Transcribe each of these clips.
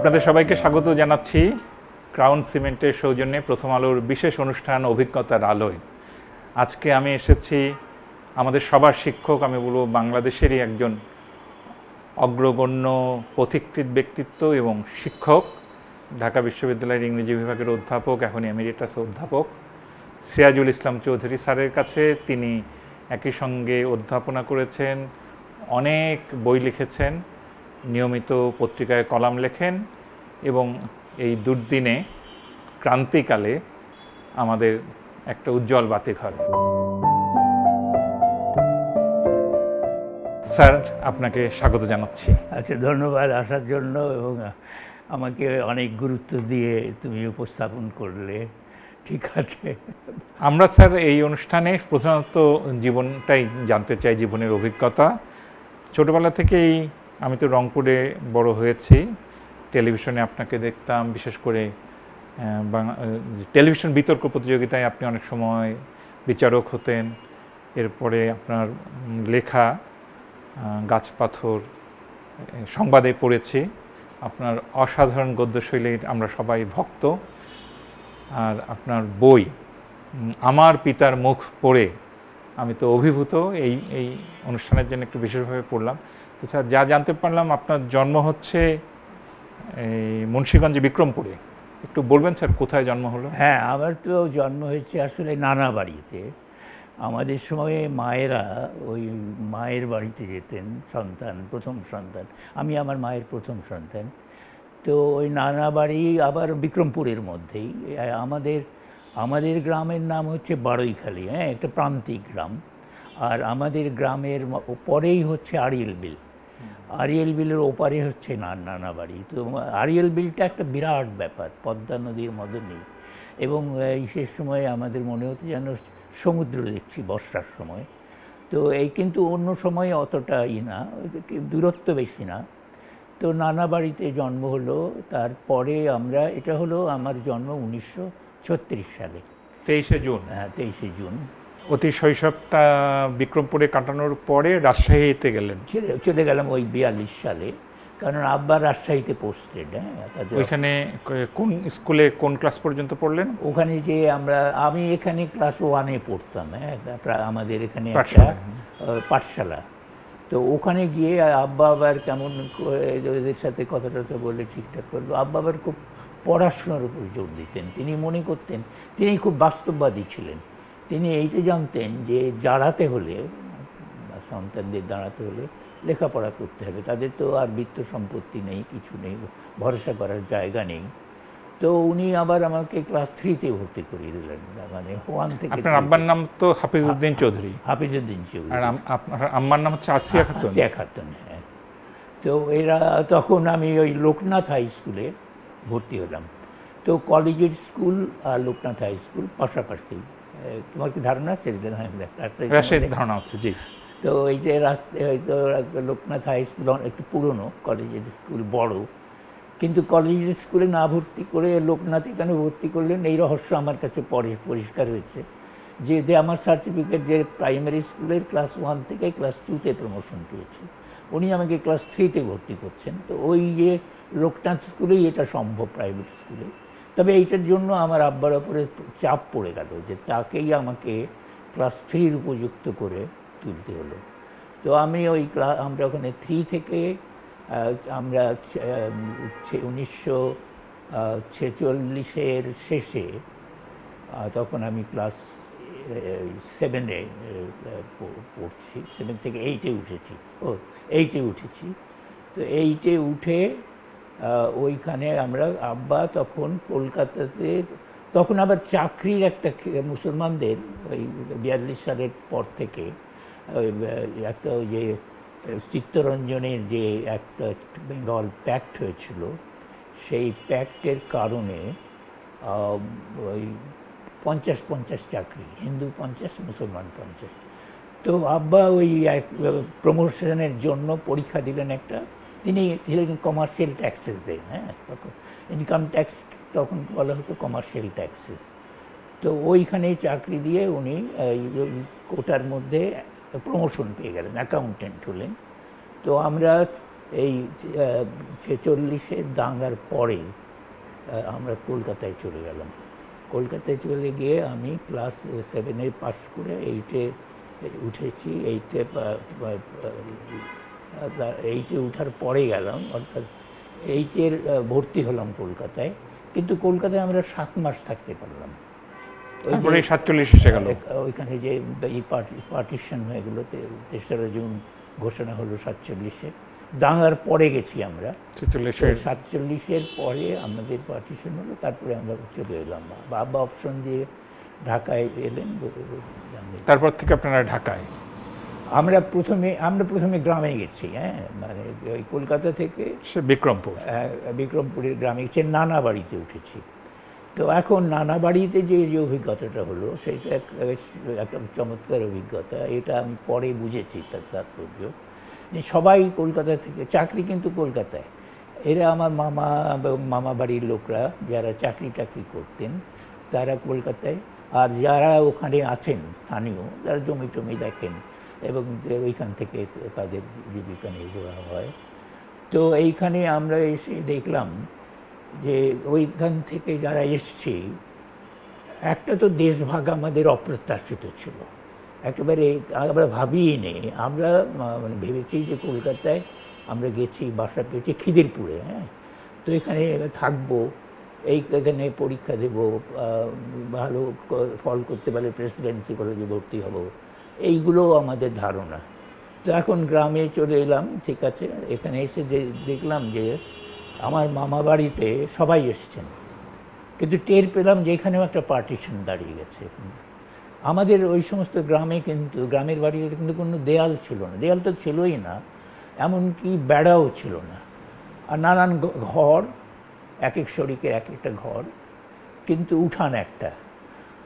আপনাদের সবাইকে স্বাগত জানাচ্ছি ক্রাউন সিমেন্টের সৌজন্যে প্রথম আলোর বিশেষ অনুষ্ঠান অভিজ্ঞতার আলোয়। আজকে আমি এসেছি আমাদের সবার শিক্ষক, আমি বলবো বাংলাদেশেরই একজন অগ্রগণ্য পথিকৃৎ ব্যক্তিত্ব এবং শিক্ষক, ঢাকা বিশ্ববিদ্যালয়ের ইংরেজি বিভাগের অধ্যাপক, এখন এমিরেটাস অধ্যাপক সিরাজুল ইসলাম চৌধুরী স্যারের কাছে। তিনি একই সঙ্গে অধ্যাপনা করেছেন, অনেক বই লিখেছেন, নিয়মিত পত্রিকায় কলাম লেখেন এবং এই দুর্দিনে ক্রান্তিকালে আমাদের একটা উজ্জ্বল বাতিঘর। স্যার, আপনাকে স্বাগত জানাচ্ছি। আচ্ছা, ধন্যবাদ আসার জন্য এবং আমাকে অনেক গুরুত্ব দিয়ে তুমি উপস্থাপন করলে। ঠিক আছে, আমরা স্যার এই অনুষ্ঠানে প্রধানত জীবনটাই জানতে চাই, জীবনের অভিজ্ঞতা। ছোটোবেলা থেকেই আমি তো রংপুরে বড় হয়েছি, টেলিভিশনে আপনাকে দেখতাম, বিশেষ করে টেলিভিশন বিতর্ক প্রতিযোগিতায় আপনি অনেক সময় বিচারক হতেন। এরপরে আপনার লেখা গাছ পাথর সংবাদে পড়েছি, আপনার অসাধারণ গদ্যশৈলীর আমরা সবাই ভক্ত। আর আপনার বই আমার পিতার মুখ পড়ে আমি তো অভিভূত। এই অনুষ্ঠানের জন্য একটু বিশেষভাবে পড়লাম। তো স্যার, যা জানতে পারলাম আপনার জন্ম হচ্ছে এই মুন্সিগঞ্জে বিক্রমপুরে। একটু বলবেন স্যার, কোথায় জন্ম হলো? হ্যাঁ, আমার তো জন্ম হয়েছে আসলে নানা বাড়িতে। আমাদের সময়ে মায়েরা ওই মায়ের বাড়িতে যেতেন, প্রথম সন্তান। আমি আমার মায়ের প্রথম সন্তান। তো ওই নানা বাড়ি আবার বিক্রমপুরের মধ্যেই। আমাদের গ্রামের নাম হচ্ছে বারৈখালী, হ্যাঁ, একটা প্রান্তিক গ্রাম। আর আমাদের গ্রামের পরেই হচ্ছে আড়িয়েল বিল। আড়িয়েল বিলের ওপারে হচ্ছে নানা বাড়ি। তো আড়িয়েল বিলটা একটা বিরাট ব্যাপার, পদ্মা নদীর মদনেই। এবং সেই সময় আমাদের মনে হতো যেন সমুদ্র দেখছি বর্ষার সময়। তো এই কিন্তু অন্য সময় অতটা না, দূরত্ব বেশি না। তো নানা বাড়িতে জন্ম হলো। তারপরে এটা হলো আমার জন্ম 1936 সালে, 23শে জুন। হ্যাঁ, 23শে জুন। অতি শৈশবটা বিক্রমপুরে কাটানোর পরে রাজশাহীতে গেলেন? চলে গেলাম ওই 42 সালে, কারণ আব্বা রাজশাহীতে পোস্টেড। হ্যাঁ, ওইখানে কোন স্কুলে কোন ক্লাস পর্যন্ত পড়লেন? ওখানে যে আমি এখানে ক্লাস 1-এ পড়তাম। হ্যাঁ, আমাদের এখানে একটা পাঠশালা। তো ওখানে গিয়ে আব্বা আবার কেমন ওদের সাথে কথা টথা বলে ঠিকঠাক করলো। আব্বা আবার খুব পড়াশোনার উপর জোর দিতেন। তিনি মনে করতেন, তিনি খুব বাস্তববাদী ছিলেন। তিনি এইটা জানতেন যে দাঁড়াতে হলে, সন্তানদের দাঁড়াতে হলে লেখাপড়া করতে হবে। তাদের তো আর বিত্ত সম্পত্তি নেই, কিছু নেই, ভরসা করার জায়গা নেই। তো উনি আবার আমাকে ক্লাস 3-তে ভর্তি করিয়ে দিলেন, মানে 1 থেকে। আপনার আব্বার নাম তো হাফিজউদ্দিন চৌধুরী? হাফিজউদ্দিন চৌধুরী। আর আপনার আম্মার নাম হচ্ছে আসিয়া খাতুন? আসিয়া খাতুন, হ্যাঁ। তো তখন আমি ওই লোকনাথ হাই স্কুলে ভর্তি হলাম। তো কলেজের স্কুল আর লোকনাথ হাই স্কুল পাশাপাশি। তোমার কি ধারণা আছে? ধারণা আছে, জি। তো এই যে রাস্তায় হয়তো লোকনাথ হাই স্কুল একটু পুরনো, কলেজের স্কুল বড়। কিন্তু কলেজের স্কুলে না ভর্তি করে লোকনাথে কেন ভর্তি করলেন, এই রহস্য আমার কাছে পরে পরিষ্কার হয়েছে। যে আমার সার্টিফিকেট যে প্রাইমারি স্কুলের ক্লাস 1 থেকে ক্লাস 2-তে প্রমোশন পেয়েছি, উনি আমাকে ক্লাস 3-তে ভর্তি করছেন। তো ওই যে লোকনাথ স্কুলেই এটা সম্ভব, প্রাইভেট স্কুলে। তবে এইটার জন্য আমার আব্বার ওপরে চাপ পড়ে গেল যে তাকেই আমাকে ক্লাস 3-র উপযুক্ত করে তুলতে হলো। তো আমি আমরা ওখানে 3 থেকে আমরা 1946-এর শেষে, তখন আমি ক্লাস 7-এ পড়ছি, 7 থেকে 8-এ উঠেছি। 8-এ উঠেছি। তো 8-এ উঠে ওইখানে আব্বা তখন কলকাতাতে, তখন আবার চাকরির একটা মুসলমানদের ওই 42 সালের পর থেকে একটা ওই যে চিত্তরঞ্জনের যে একটা বেঙ্গল প্যাক্ট হয়েছিল, সেই প্যাক্টের কারণে ওই 50-50 চাকরি, হিন্দু 50, মুসলমান 50। তো আব্বা ওই প্রমোশনের জন্য পরীক্ষা দিলেন একটা। তিনি ছিলেন কমার্শিয়াল ট্যাক্সেস দেন, হ্যাঁ, তখন ইনকাম ট্যাক্স তখন বলা হতো কমার্শিয়াল ট্যাক্সেস। তো ওইখানে চাকরি দিয়ে উনি কোটার মধ্যে প্রমোশন পেয়ে গেলেন, অ্যাকাউন্টেন্ট হলেন। তো আমরা এই 46-এর দাঙ্গার পরে আমরা কলকাতায় চলে গেলাম। কলকাতায় চলে গিয়ে আমি ক্লাস 7 পাস করে 8-এ উঠেছি। 8-এ উঠার পরে গেলাম, অর্থাৎ 8-এর ভর্তি হলাম কলকাতায়। কিন্তু কলকাতায় আমরা 7 মাস থাকতে পারলাম। তারপরে 47 এসে গেল। ওইখানে যে এই পার্টিশন হয়ে গেল, 3রা জুন ঘোষণা হলো 47-এ। দাঙ্গার পরে গেছি আমরা। 47-এর পরে আমাদের পার্টিশন হলো, তারপরে আমরা চলে এলাম। বাবা অপশন দিয়ে ঢাকায় এলেন। তারপর থেকে আপনারা ঢাকায়? আমরা প্রথমে গ্রামে গেছি। হ্যাঁ, মানে ওই কলকাতা থেকে বিক্রমপুরের গ্রামে গেছি, নানা বাড়িতে উঠেছি। তো এখন নানা বাড়িতে যে অভিজ্ঞতাটা হলো, সেটা একটা চমৎকার অভিজ্ঞতা। এটা আমি পরে বুঝেছি তার তাৎপর্য, যে সবাই কলকাতা থেকে, চাকরি কিন্তু কলকাতায়। এরা আমার মামা বাড়ির লোকরা যারা চাকরি করতেন তারা কলকাতায়, আর যারা ওখানে আছেন স্থানীয়, যারা জমি টমি দেখেন এবং ওইখান থেকে তাদের জীবিকা নির্বাহ হয়। তো এইখানে আমরা এসে দেখলাম যে ওইখান থেকে যারা এসছে, একটা তো দেশভাগ আমাদের অপ্রত্যাশিত ছিল, একেবারে আমরা ভাবিই নেই। আমরা মানে ভেবেছি যে কলকাতায় আমরা গেছি, বাসা পেয়েছি খিদিরপুরে। হ্যাঁ, তো এখানে থাকবো, এখানে পরীক্ষা দেব, ভালো ফল করতে পারলে প্রেসিডেন্সি কলেজে ভর্তি হব, এইগুলো আমাদের ধারণা। তো এখন গ্রামে চলে এলাম, ঠিক আছে। এখানে এসে দেখলাম যে আমার মামা বাড়িতে সবাই এসছেন, কিন্তু টের পেলাম যে এখানেও একটা পার্টিশন দাঁড়িয়ে গেছে। আমাদের ওই সমস্ত গ্রামে কিন্তু, গ্রামের বাড়িতে কিন্তু কোনো দেয়াল ছিল না, দেয়াল তো ছিলই না, এমনকি বেড়াও ছিল না। আর নানান ঘর, এক এক শরিকের এক একটা ঘর, কিন্তু উঠান একটা।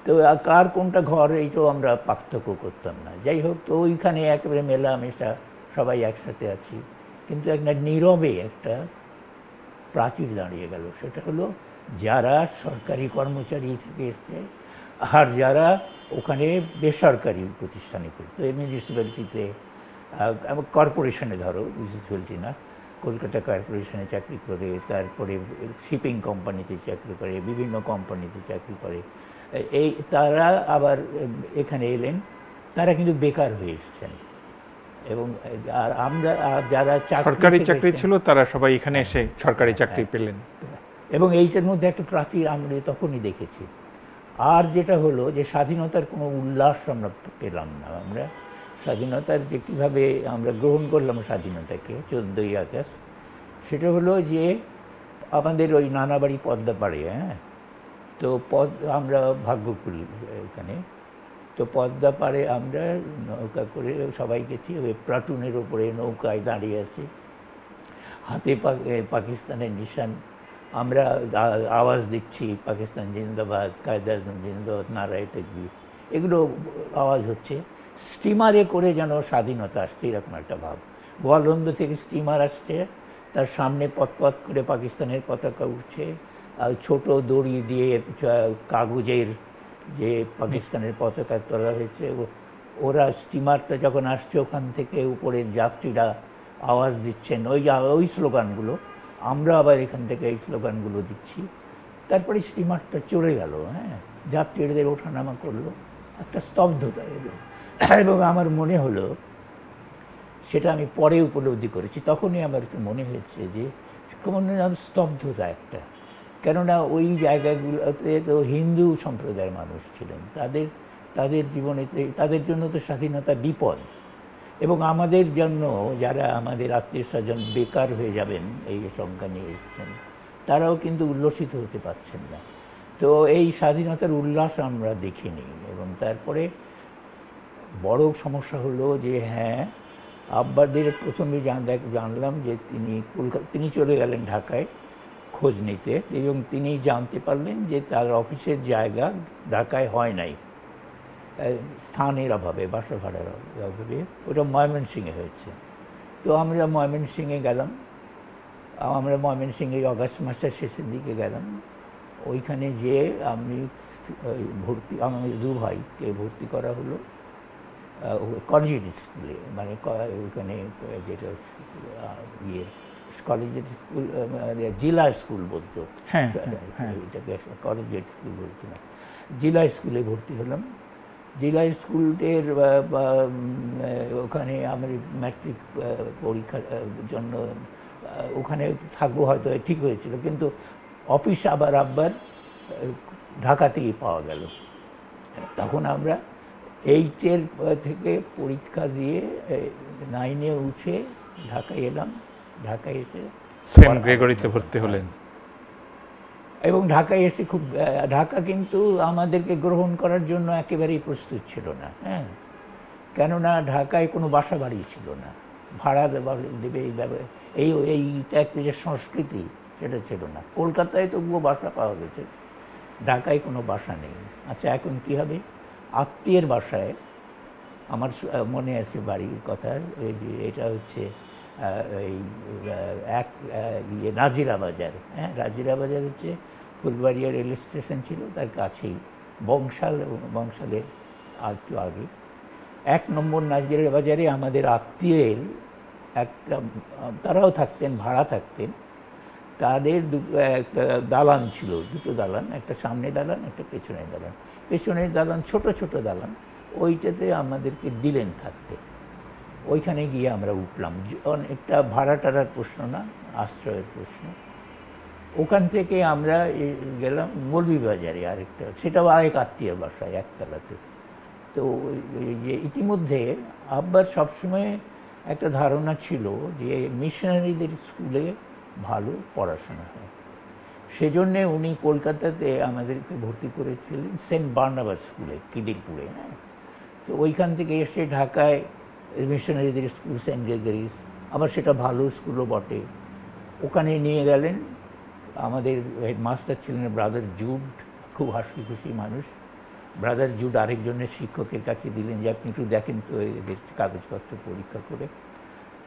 তো কার কোনটা ঘর এইটাও আমরা পার্থক্য করতাম না। যাই হোক, তো ওইখানে একেবারে মেলামেশা, সবাই একসাথে আছি। কিন্তু একটা নীরবে একটা প্রাচীর দাঁড়িয়ে গেল। সেটা হলো যারা সরকারি কর্মচারী থেকে এসছে আর যারা ওখানে বেসরকারি প্রতিষ্ঠানে করতো, মিউনিসিপ্যালিটিতে, কর্পোরেশনে, ধরো মিউনিসিপ্যালিটি না, কলকাতা কর্পোরেশনে চাকরি করে, তারপরে শিপিং কোম্পানিতে চাকরি করে, বিভিন্ন কোম্পানিতে চাকরি করে। তারা আবার এখানে এলেন, তারা কিন্তু বেকার হয়ে এসছেন। এবং আর আমরা যারা সরকারি চাকরি ছিল, তারা সবাই এখানে এসে সরকারি চাকরি পেলেন। এবং এইটার মধ্যে একটা প্রাচীর আমরা তখনই দেখেছি। আর যেটা হলো যে স্বাধীনতার কোনো উল্লাস আমরা পেলাম না। আমরা স্বাধীনতার যে কীভাবে আমরা গ্রহণ করলাম স্বাধীনতাকে 14ই আগস্ট, সেটা হলো যে আমাদের ওই নানাবাড়ি পদ্মাপাড়ে, হ্যাঁ, তো আমরা ভাগ্যকুল এখানে, তো পদ্মাপাড়ে আমরা নৌকা করে সবাই গেছি। ওই প্লাটুনের ওপরে নৌকায় দাঁড়িয়ে আছি, হাতে পাকিস্তানের নিশান, আমরা আওয়াজ দিচ্ছি পাকিস্তান জিন্দাবাদ, কায়েদে আজম জিন্দাবাদ, নারায়ে তাকবীর, এগুলো আওয়াজ হচ্ছে। স্টিমারে করে যেন স্বাধীনতা আসছে, এরকম একটা ভাব। গোয়ালন্দ থেকে স্টিমার আসছে, তার সামনে পথ করে পাকিস্তানের পতাকা উঠছে, আর ছোট দড়ি দিয়ে কাগজের যে পাকিস্তানের পতাকা তোলা হয়েছে, ওরা স্টিমারটা যখন আসছে ওখান থেকে উপরের যাত্রীরা আওয়াজ দিচ্ছেন ওই স্লোগানগুলো, আমরা আবার এখান থেকে এই স্লোগানগুলো দিচ্ছি। তারপরে স্টিমারটা চলে গেল, হ্যাঁ, যাত্রীদের ওঠানামা করলো, একটা স্তব্ধতা এলো। এবং আমার মনে হলো, সেটা আমি পরে উপলব্ধি করেছি, তখনই আমার একটু মনে হয়েছে যে কেমন স্তব্ধতা একটা। কেননা ওই জায়গাগুলোতে তো হিন্দু সম্প্রদায়ের মানুষ ছিলেন, তাদের জীবনেতে, তাদের জন্য তো স্বাধীনতা বিপদ। এবং আমাদের জন্য যারা আমাদের আত্মীয় স্বজন বেকার হয়ে যাবেন এই সংখ্যা নিয়ে এসেছেন, তারাও কিন্তু উল্লসিত হতে পারছেন না। তো এই স্বাধীনতার উল্লাস আমরা দেখিনি। এবং তারপরে বড় সমস্যা হলো যে, হ্যাঁ, আব্বাদের প্রথমে জানলাম যে তিনি চলে গেলেন ঢাকায় খোঁজ নিতে, এবং তিনি জানতে পারলেন যে তার অফিসের জায়গা ঢাকায় হয় নাই, স্থানের অভাবে, বাসা ভাড়ার অভাবে, ওটা ময়মনসিংহে হয়েছে। তো আমরা ময়মনসিংহে গেলাম। আমরা ময়মনসিংহে আগস্ট মাসের শেষের দিকে গেলাম। ওইখানে যেয়ে আমি আমার 2 ভাইকে ভর্তি করা হলো কলেজিয়েট স্কুলে, মানে ওখানে যেটা ইয়ে কলেজিয়েট স্কুল, জেলা স্কুল বলতো, হ্যাঁ, হ্যাঁ। এটাকে কলেজিয়েট স্কুল বলতো না, জেলা স্কুলে ভর্তি হলাম। জেলা স্কুলের ওখানে আমার ম্যাট্রিক পরীক্ষার জন্য ওখানে থাকবো হয়তো ঠিক হয়েছিল, কিন্তু অফিস আবার ঢাকাতেই পাওয়া গেল। তখন আমরা 8 থেকে পরীক্ষা দিয়ে 9 উঠে ঢাকায় এলাম। ঢাকায় এসে সেন্ট গ্রেগরিতে ভর্তি হলেন। এবং ঢাকায় এসে খুব ঢাকা কিন্তু আমাদেরকে গ্রহণ করার জন্য একেবারেই প্রস্তুত ছিল না। হ্যাঁ, কেননা ঢাকায় কোনো বাসা বাড়ি ছিল না, ভাড়া দেবে এই একটা যে সংস্কৃতি সেটা ছিল না। কলকাতায় তবুও বাসা পাওয়া গেছে, ঢাকায় কোনো বাসা নেই। আচ্ছা, এখন কী হবে? আত্মীয়ের বাসায়, আমার মনে আছে বাড়ির কথা, এটা হচ্ছে এই নাজিরা বাজার। হ্যাঁ, নাজিরা বাজার হচ্ছে ফুলবাড়িয়া রেল স্টেশন ছিল, তার কাছেই বংশালের একটু আগে 1 নম্বর নাজিরা বাজারে আমাদের আত্মীয়ের একটা, তারাও থাকতেন, ভাড়া থাকতেন। তাদের একটা দালান ছিল, 2টো দালান, একটা সামনে দালান, একটা পেছনের দালান। পেছনের দালান ছোট ছোট দালান, ওইটাতে আমাদেরকে দিলেন থাকতে। ওইখানে গিয়ে আমরা উঠলাম। একটা ভাড়া টাড়ার প্রশ্ন না, আশ্রয়ের প্রশ্ন। ওখান থেকে আমরা গেলাম মৌলভীবাজারে, আরেকটা, সেটাও আরেক আত্মীয়ের বাসায় একতলাতে। তো ইতিমধ্যে আব্বার সবসময় একটা ধারণা ছিল যে মিশনারিদের স্কুলে ভালো পড়াশোনা হয়, সেজন্যে উনি কলকাতাতে আমাদেরকে ভর্তি করেছিলেন সেন্ট বার্নাবাস স্কুলে, কিদিরপুরে। হ্যাঁ, তো ওইখান থেকে এসে ঢাকায় মিশনারিদের স্কুল সেন্ট গ্রেগরিস, আবার সেটা ভালো স্কুলও বটে, ওখানে নিয়ে গেলেন। আমাদের হেডমাস্টার ছিলেন ব্রাদার জুড, খুব হাসি খুশি মানুষ। ব্রাদার জুড আরেকজনের শিক্ষকের কাছে দিলেন যে আপনি একটু দেখেন তো এদের কাগজপত্র পরীক্ষা করে।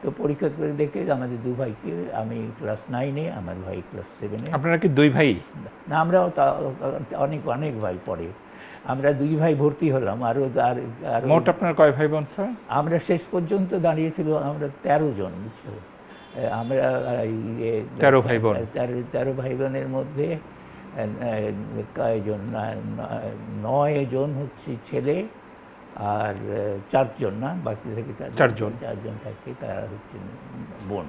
তো পরীক্ষা করে দেখে আমাদের 2 ভাইকে, আমি ক্লাস 9-এ, আমার ভাই ক্লাস 7-এ। আপনারা কি 2 ভাই? না, আমরাও অনেক অনেক ভাই পড়ে, আমরা 2 ভাই ভর্তি হলাম। আর মোট আপনার কয় ভাই বোন স্যার? আমরা শেষ পর্যন্ত দাঁড়িয়েছিল আমরা 13 জন। আমরা 13 ভাই বোন। 13 ভাই বোনের মধ্যে কয়জন, 9 জন হচ্ছে ছেলে, আর 4 জন, না বাকি থেকে 4 জন থাকে, তারা হচ্ছে বোন।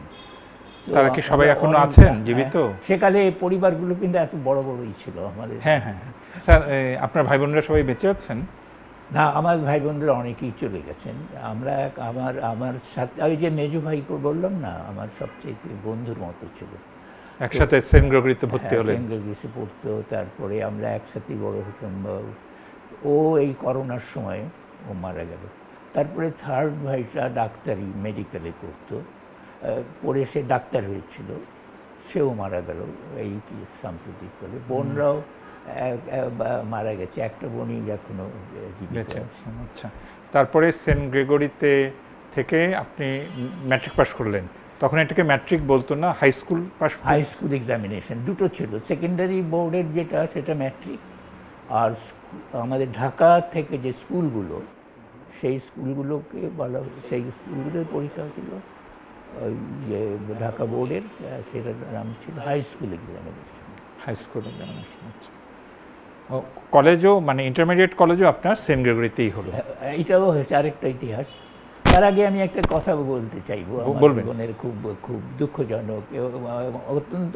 তারা কি সবাই এখনো আছেন জীবিত? সেকালে পরিবারগুলো কিন্তু এত বড় বড়ই ছিল আমাদের। হ্যাঁ হ্যাঁ স্যার, আপনার ভাই বোনরা সবাই বেঁচে আছেন? না, আমার ভাই বোনরা অনেকেই চলে গেছেন। আমরা আমার সাথে ওই যে মেজো ভাই বললাম না, আমার সবচেয়ে বন্ধুর মতো ছিল। একসাথে সেন্ট গ্রেগরিতে ভর্তি হলেন? সেন্ট গ্রেগরিসে পড়তো, তারপরে আমরা একসাথেই বড় হতাম। ও এই করোনার সময় ও মারা গেল। তারপরে 3rd ভাইটা ডাক্তারি মেডিকেলে পড়তো, পড়ে সে ডাক্তার হয়েছিল, সেও মারা গেল এই সাম্প্রতিক কালে। বোনরাও মারা গেছে, একটা বোনই এখনো জীবিত আছে। আচ্ছা, তারপরে সেন্ট গ্রেগরিতে থেকে আপনি ম্যাট্রিক পাস করলেন। তখন এটাকে ম্যাট্রিক বলতো না, high school pass? High school examination 2টো ছিল, সেকেন্ডারি বোর্ডের যেটা সেটা ম্যাট্রিক, আর আমাদের ঢাকা থেকে যে স্কুলগুলো, সেই স্কুলগুলোকে বলা, সেই স্কুলগুলোর পরীক্ষা ছিল ওই যে ঢাকা বোর্ডের, সেটার নাম ছিল high school examination. High school examination. আচ্ছা, কলেজও মানে ইন্টারমিডিয়েট কলেজও আপনার সেন্ট গ্রেগরিতেই হলো? এটাও হয়েছে আরেকটা ইতিহাস। তার আগে আমি একটা কথা বলতে চাইবো, আমার জীবনের খুব খুব দুঃখজনক এবং অত্যন্ত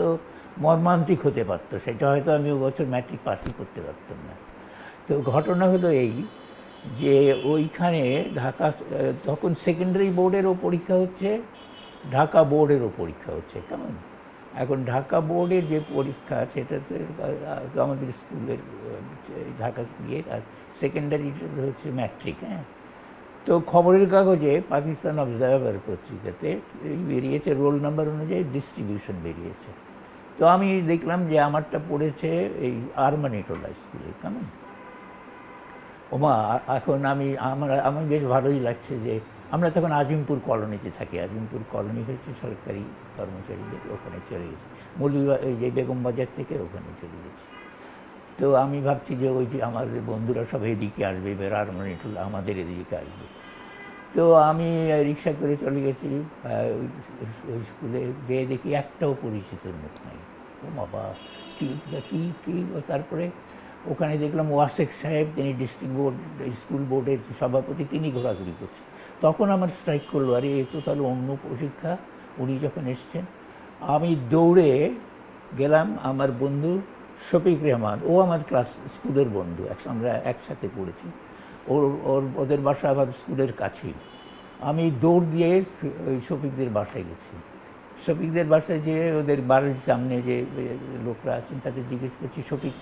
মর্মান্তিক হতে পারতো, সেটা হয়তো আমি বছর ম্যাট্রিক পাসই করতে পারতাম না। তো ঘটনা হলো এই যে ওইখানে ঢাকা তখন সেকেন্ডারি বোর্ডেরও পরীক্ষা হচ্ছে, ঢাকা বোর্ডেরও পরীক্ষা হচ্ছে। কেমন, এখন ঢাকা বোর্ডের যে পরীক্ষা সেটাতে আমাদের স্কুলের ঢাকা গিয়ে, আর সেকেন্ডারিটা হচ্ছে ম্যাট্রিক। হ্যাঁ, তো খবরের কাগজে পাকিস্তান অবজারভার পত্রিকাতে বেরিয়েছে, রোল নাম্বার অনুযায়ী ডিস্ট্রিবিউশন বেরিয়েছে। তো আমি দেখলাম যে আমারটা পড়েছে এই আরমানিটোলা স্কুলে। কেমন ওমা, এখন আমার বেশ ভালোই লাগছে যে আমরা তখন আজিমপুর কলোনিতে থাকি। আজিমপুর কলোনি হচ্ছে সরকারি কর্মচারীদের, ওখানে চলে গেছি। এই যে বেগম বাজার থেকে ওখানে চলে গেছি। তো আমি ভাবছি যে ওই যে আমাদের বন্ধুরা সব এদিকে আসবে, এবার আরমানিটোলা আমাদের এদিকে আসবে। তো আমি রিক্সা করে চলে গেছি ওই স্কুলে, গিয়ে দেখি একটাও পরিচিত মুখ নাই। ও বাবা, কী কী কী তারপরে ওখানে দেখলাম ওয়াসেক সাহেব, তিনি ডিস্ট্রিক্ট বোর্ড স্কুল বোর্ডের সভাপতি, তিনি ঘোরাঘুরি করছেন। তখন আমার স্ট্রাইক করলো, আরে এ তো তাহলে অন্য পরীক্ষা। উনি যখন এসছেন, আমি দৌড়ে গেলাম। আমার বন্ধু শফিক রেহমান, ও আমার ক্লাস স্কুলের বন্ধু, আমরা একসাথে পড়েছি। ওদের বাসা আবার স্কুলের কাছেই। আমি দৌড় দিয়ে ওই শফিকদের বাসায় গেছি। শফিকদের বাসায় যেয়ে ওদের বাড়ির সামনে যে লোকরা আছেন তাদের জিজ্ঞেস করছি, শফিক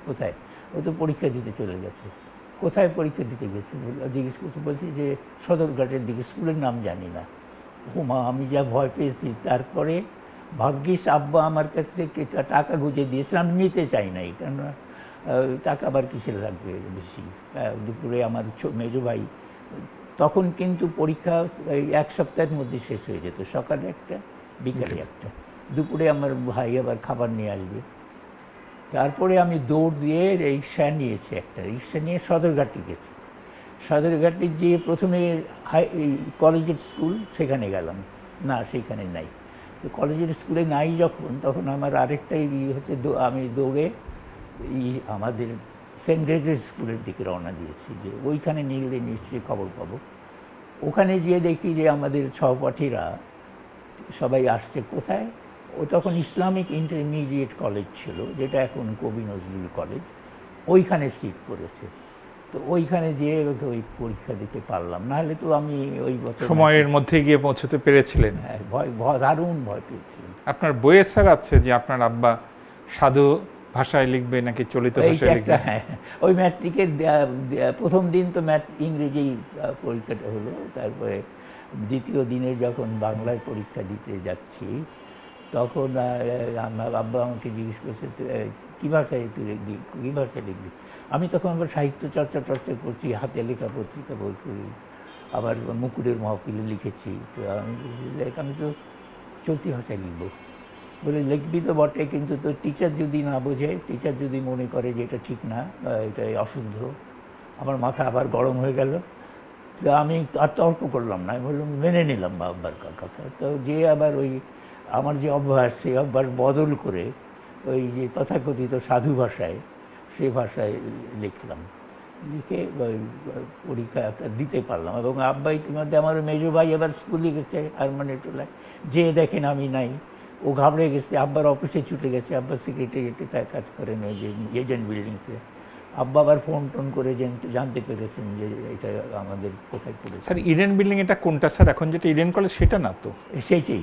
কোথায়? ও তো পরীক্ষা দিতে চলে গেছে। কোথায় পরীক্ষা দিতে গেছে জিজ্ঞেস করছি, বলছি যে সদরঘাটের দিকে, স্কুলের নাম জানি না। ও মা, আমি যা ভয় পেয়েছি। তারপরে ভাগ্যিস আব্বা আমার কাছ থেকে টাকা গুঁজে দিয়েছিল, আমি নিতে চাই নাই, কেননা টাকা আবার কিসের লাগবে বেশি। দুপুরে আমার মেজো ভাই, তখন কিন্তু পরীক্ষা এক সপ্তাহের মধ্যে শেষ হয়ে যেত, সকালে একটা বিকালে একটা, দুপুরে আমার ভাই আবার খাবার নিয়ে আসবে। তারপরে আমি দৌড় দিয়ে রিক্সা নিয়েছি, একটা রিক্সা নিয়ে সদরঘাটে গেছি। সদরঘাটে গিয়ে প্রথমে কলেজের স্কুল, সেখানে গেলাম, না সেখানে নাই। তো কলেজের স্কুলে নাই যখন, তখন আমার আরেকটাই হচ্ছে, আমি দৌড়ে আমাদের সেন্ট গ্রেগরি স্কুলের দিকে রওনা দিয়েছি, যে ওইখানে নিয়ে গেলে নিশ্চয়ই খবর পাবো। ওখানে গিয়ে দেখি যে আমাদের সহপাঠীরা সবাই আসছে। কোথায়? ও তখন ইসলামিক ইন্টারমিডিয়েট কলেজ ছিল, যেটা এখন কবি নজরুল কলেজ, ওইখানে সিট পড়েছে। তো ওইখানে যেয়ে ওই পরীক্ষা দিতে পারলাম, নাহলে তো আমি ওই বছর সময়ের মধ্যে গিয়ে পৌঁছতে পেরেছিলেন। হ্যাঁ, দারুণ ভয় পেয়েছিলাম। আপনার বইয়ে স্যার আছে যে আপনার আব্বা সাধু ভাষায় লিখবে নাকি চলিত ভাষায় লিখবে? হ্যাঁ, ওই ম্যাট্রিকের প্রথম দিন তো ইংরেজি পরীক্ষাটা হলো, তারপরে দ্বিতীয় দিনে যখন বাংলায় পরীক্ষা দিতে যাচ্ছি, তখন আমার আব্বা আমাকে জিজ্ঞেস করছে, কী ভাষায় তুই লিখবি, কী ভাষায় লিখবি? আমি তখন আবার সাহিত্য চর্চা করছি, হাতে লেখা পত্রিকা বই করি, আবার মুকুরের মহফিলে লিখেছি। তো আমি বলছি, দেখ আমি তো চলতি ভাষায় লিখবো। বলে, লিখবি তো বটে, কিন্তু তোর টিচার যদি না বোঝে, টিচার যদি মনে করে যে এটা ঠিক না, এটা অশুদ্ধ। আমার মাথা আবার গরম হয়ে গেল। তো আমি আর তর্ক করলাম না, আমি বললাম মেনে নিলাম বাবার কথা। তো যে আবার ওই আমার যে অভ্যাস, সেই অভ্যাস বদল করে ওই যে তথাকথিত সাধু ভাষায়, সে ভাষায় লিখলাম। লিখে পরীক্ষা দিতে পারলাম। এবং আব্বা ইতিমধ্যে, আমার মেজো ভাই এবার স্কুলে গেছে আরমানিটোলায়, যে দেখেন আমি নাই, ও ঘাবড়ে গেছে, আব্বার অফিসে ছুটে গেছে। আব্বা সেক্রেটারিয়েটে তার কাজ করেন, ওই যে এজেন্ট বিল্ডিংসে। আব্বা আবার ফোন টোন করে জানতে পেরেছেন যে এটা আমাদের কোথায় পড়েছে। স্যার ইডেন বিল্ডিং এটা কোনটা স্যার? এখন যেটা ইডেন কলেজ সেটা না তো? সেটাই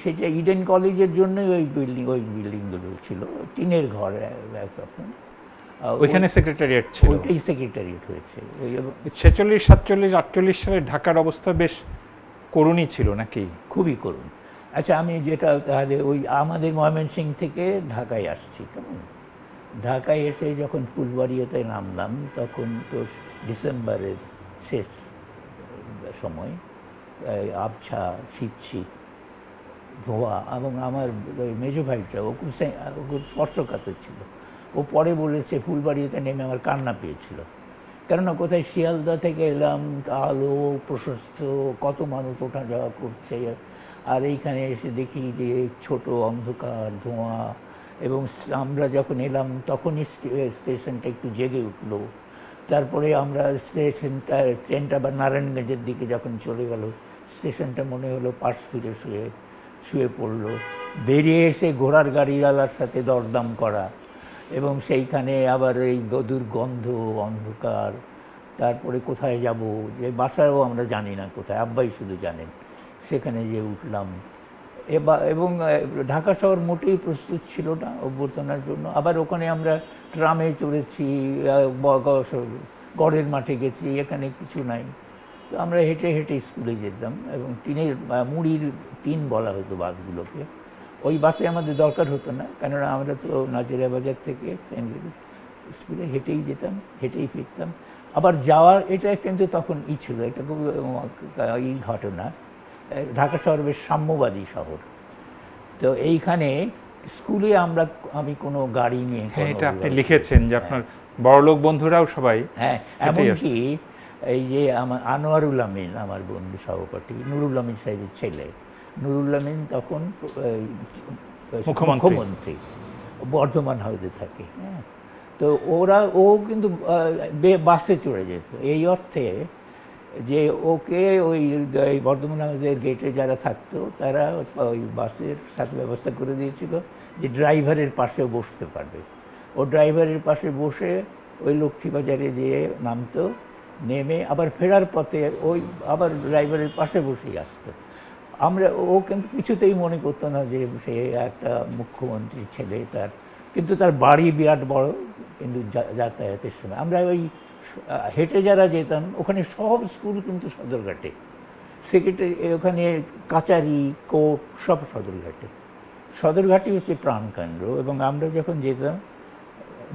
সেটা ইডেন কলেজের জন্যই ওই বিল্ডিংগুলো ছিল, টিনের ঘর তখন। ওইখানে সেক্রেটারিয়েট ছিল? ওইটাই সেক্রেটারিয়েট হয়েছে। 46, 47, 48 সালে ঢাকার অবস্থা বেশ করুণই ছিল নাকি? খুবই করুণ। আচ্ছা, আমি যেটা তাহলে ওই আমাদের ময়মনসিংহ থেকে ঢাকায় আসছি, কেমন ঢাকায় এসে যখন ফুলবাড়িয়াতে নামলাম, তখন তো ডিসেম্বরের শেষ সময়, আবছা শীত ধোয়া। এবং আমার মেজো ভাইটা ও খুব স্পষ্টকাতর ছিল। ও পরে বলেছে ফুলবাড়িয়াতে নেমে আমার কান্না পেয়েছিল, কেননা কোথায় শিয়ালদা থেকে এলাম, আলো প্রশস্ত, কত মানুষ ওঠা যাওয়া করছে, আর এইখানে এসে দেখি যে ছোট অন্ধকার, ধোঁয়া। এবং আমরা যখন এলাম তখনই স্টেশনটা একটু জেগে উঠলো। তারপরে আমরা ট্রেনটা আবার নারায়ণগঞ্জের দিকে যখন চলে গেল, স্টেশনটা মনে হলো পাশ ফিরে শুয়ে পড়লো। বেরিয়ে এসে ঘোড়ার গাড়িওয়ালার সাথে দরদাম করা, এবং সেইখানে আবার এই দুর্গন্ধ, অন্ধকার। তারপরে কোথায় যাব, যে বাসাও আমরা জানি না কোথায়, আব্বাই শুধু জানেন। সেখানে যে উঠলাম, এবং ঢাকা শহর মোটেই প্রস্তুত ছিল না অভ্যর্থনার জন্য। আবার ওখানে আমরা ট্রামে চড়েছি, গড়ের মাঠে গেছি, এখানে কিছু নাই। তো আমরা হেঁটে হেঁটে স্কুলে যেতাম, এবং মুড়ির টিন বলা হতো বাসগুলোকে। ওই বাসে আমাদের দরকার হতো না, কেননা আমরা তো নাজিরা বাজার থেকে সেন্ট গ্রেগরি স্কুলে হেঁটেই যেতাম, হেঁটেই ফিরতাম। আবার যাওয়া, এটা কিন্তু তখন ছিল, এটা খুব এই ঘটনা। ঢাকা শহর বেশ সাম্যবাদী শহর। তো এইখানে স্কুলে আমি কোনো গাড়ি নিয়ে, এটা আপনি লিখেছেন যে আপনার বড়লোক বন্ধুরাও সবাই, হ্যাঁ, এমনকি এই যে আমার আনোয়ারুল আমিন, আমার বন্ধু সহপাঠী, নুরুল আমিন সাহেবের ছেলে। নুরুল আমিন তখন মুখ্যমন্ত্রী, বর্ধমান হাউসে থাকে। হ্যাঁ, তো ও কিন্তু বাসে চড়ে যেত, এই অর্থে যে ওকে ওই বর্ধমান হাউসের গেটে যারা থাকতো তারা ওই বাসের সাথে ব্যবস্থা করে দিয়েছিল যে ড্রাইভারের পাশেও বসতে পারবে। ও ড্রাইভারের পাশে বসে ওই লক্ষ্মীবাজারে যেয়ে নামতো, নেমে আবার ফেরার পথে ওই আবার ড্রাইভারের পাশে বসেই আসতো। ও কিন্তু কিছুতেই মনে করতো না যে সে একটা মুখ্যমন্ত্রীর ছেলে, কিন্তু তার বাড়ি বিরাট বড়, কিন্তু যাতায়াতের সময় আমরা ওই হেঁটে যারা যেতাম, ওখানে সব স্কুল কিন্তু সদরঘাটে, সেক্রেটারি ওখানে কাচারি, কোর্ট সব সদরঘাটই হচ্ছে প্রাণকেন্দ্র। এবং আমরা যখন যেতাম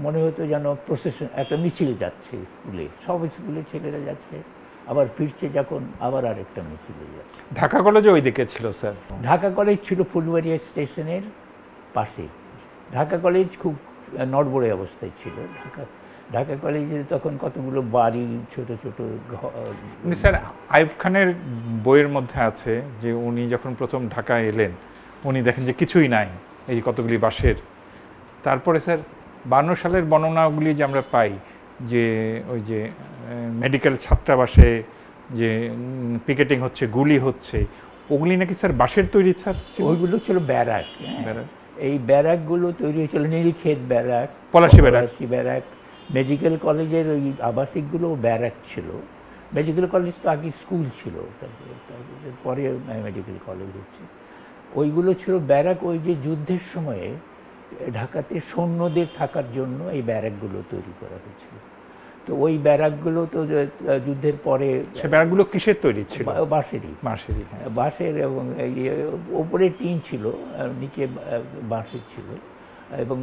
মনে হতো যেন প্রসেশন, একটা মিছিল যাচ্ছে স্কুলে, সব স্কুলের ছেলেরা যাচ্ছে, আবার ফিরছে যখন আবার আরেকটা মিছিলে যাচ্ছে। ঢাকা কলেজে ওই দিকে ছিল স্যার? ঢাকা কলেজ ছিল ফুলবাড়িয়া স্টেশনের পাশে। ঢাকা কলেজ খুব নড়বড়ে অবস্থায় ছিল। ঢাকা কলেজে তখন কতগুলো বাড়ি, ছোট ছোট স্যার আইয়ুব খানের বইয়ের মধ্যে আছে যে উনি যখন প্রথম ঢাকায় এলেন উনি দেখেন যে কিছুই নাই, এই কতগুলি বাঁশের। তারপরে স্যার 52 সালের বর্ণনাগুলি যে আমরা পাই, যে ওই যে মেডিকেল ছাত্রাবাসে যে পিকেটিং হচ্ছে, গুলি হচ্ছে, ওগুলি নাকি স্যার বাঁশের তৈরি স্যার? ওইগুলো ছিল ব্যারাক। এই ব্যারাকগুলো তৈরি হয়েছিল, Nilkhet barrack, Palashi barrack. Medical কলেজের ওই আবাসিকগুলো ব্যারাক ছিল। মেডিকেল কলেজ তো আগে স্কুল ছিল, পরে মেডিকেল কলেজ হচ্ছে। ওইগুলো ছিল ব্যারাক। ওই যে যুদ্ধের সময়ে ঢাকাতে সৈন্যদের থাকার জন্য এই ব্যারাকগুলো তৈরি করা হয়েছিল। তো ওই ব্যারাকগুলো তো যুদ্ধের পরে, সে ব্যারাকগুলো কিসের তৈরি ছিল? বাঁশেরই। বাঁশের, এবং ওপরে টিন ছিল, নিচে বাঁশের ছিল, এবং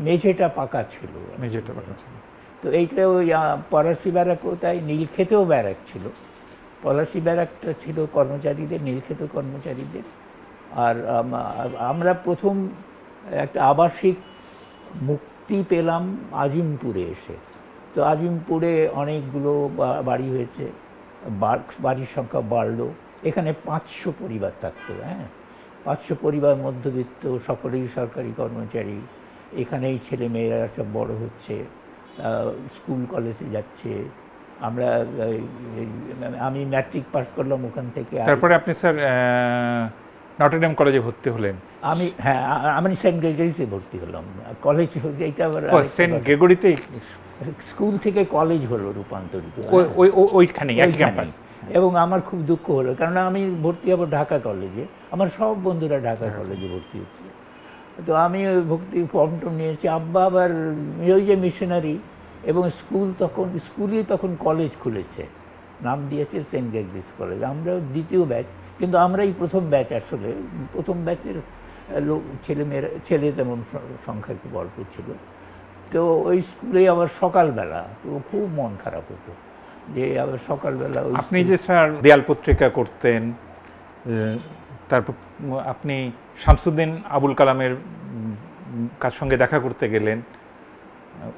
মেঝেটা পাকা ছিল। তো এইটা ওই পলাশী ব্যারাকও তাই, নীলক্ষেতেও ব্যারাক ছিল। পলাশী ব্যারাকটা ছিল কর্মচারীদের, নীলক্ষেতেও কর্মচারীদের। আর আমরা প্রথম একটা আবাসিক মুক্তি পেলাম আজিমপুরে এসে। তো আজিমপুরে অনেকগুলো বাড়ি হয়েছে, বাড়ির সংখ্যা বাড়লো। এখানে 500 পরিবার থাকতো। হ্যাঁ, 500 পরিবার, মধ্যবিত্ত, সকলেই সরকারি কর্মচারী। এখানেই ছেলে মেয়েরা সব বড় হচ্ছে, স্কুল কলেজে যাচ্ছে। আমি ম্যাট্রিক পাস করলাম ওখান থেকে। তারপরে আপনি স্যার নটরডেম কলেজে ভর্তি হলেন? আমি সেন্ট গ্রেগরিতে ভর্তি হলাম। কলেজ এইটা আবার সেন্ট গ্রেগরিতেই, স্কুল থেকে কলেজ হলো রূপান্তরিত ওইখানে একই ক্যাম্পাস। এবং আমার খুব দুঃখ হলো, কারণ আমি ভর্তি হবো ঢাকা কলেজে, আমার সব বন্ধুরা ঢাকা কলেজে ভর্তি হয়েছে। তো আমি ওই ভর্তি ফর্মটা নিয়েছি। আব্বা আবার ওই যে মিশনারি, এবং স্কুলই তখন কলেজ খুলেছে, নাম দিয়েছে সেন্ট গ্রেগরিস কলেজ। আমরা দ্বিতীয় ব্যাচ, কিন্তু আমরাই প্রথম ব্যাচ। আসলে প্রথম ব্যাচের ছেলে তেমন সংখ্যা খুব অল্প ছিল। তো ওই স্কুলে আবার সকালবেলা খুব মন খারাপ হতো, যে আবার সকালবেলা। আপনি যে স্যার দেয়াল পত্রিকা করতেন, তারপর আপনি শামসুদ্দিন আবুল কালামের কার সঙ্গে দেখা করতে গেলেন,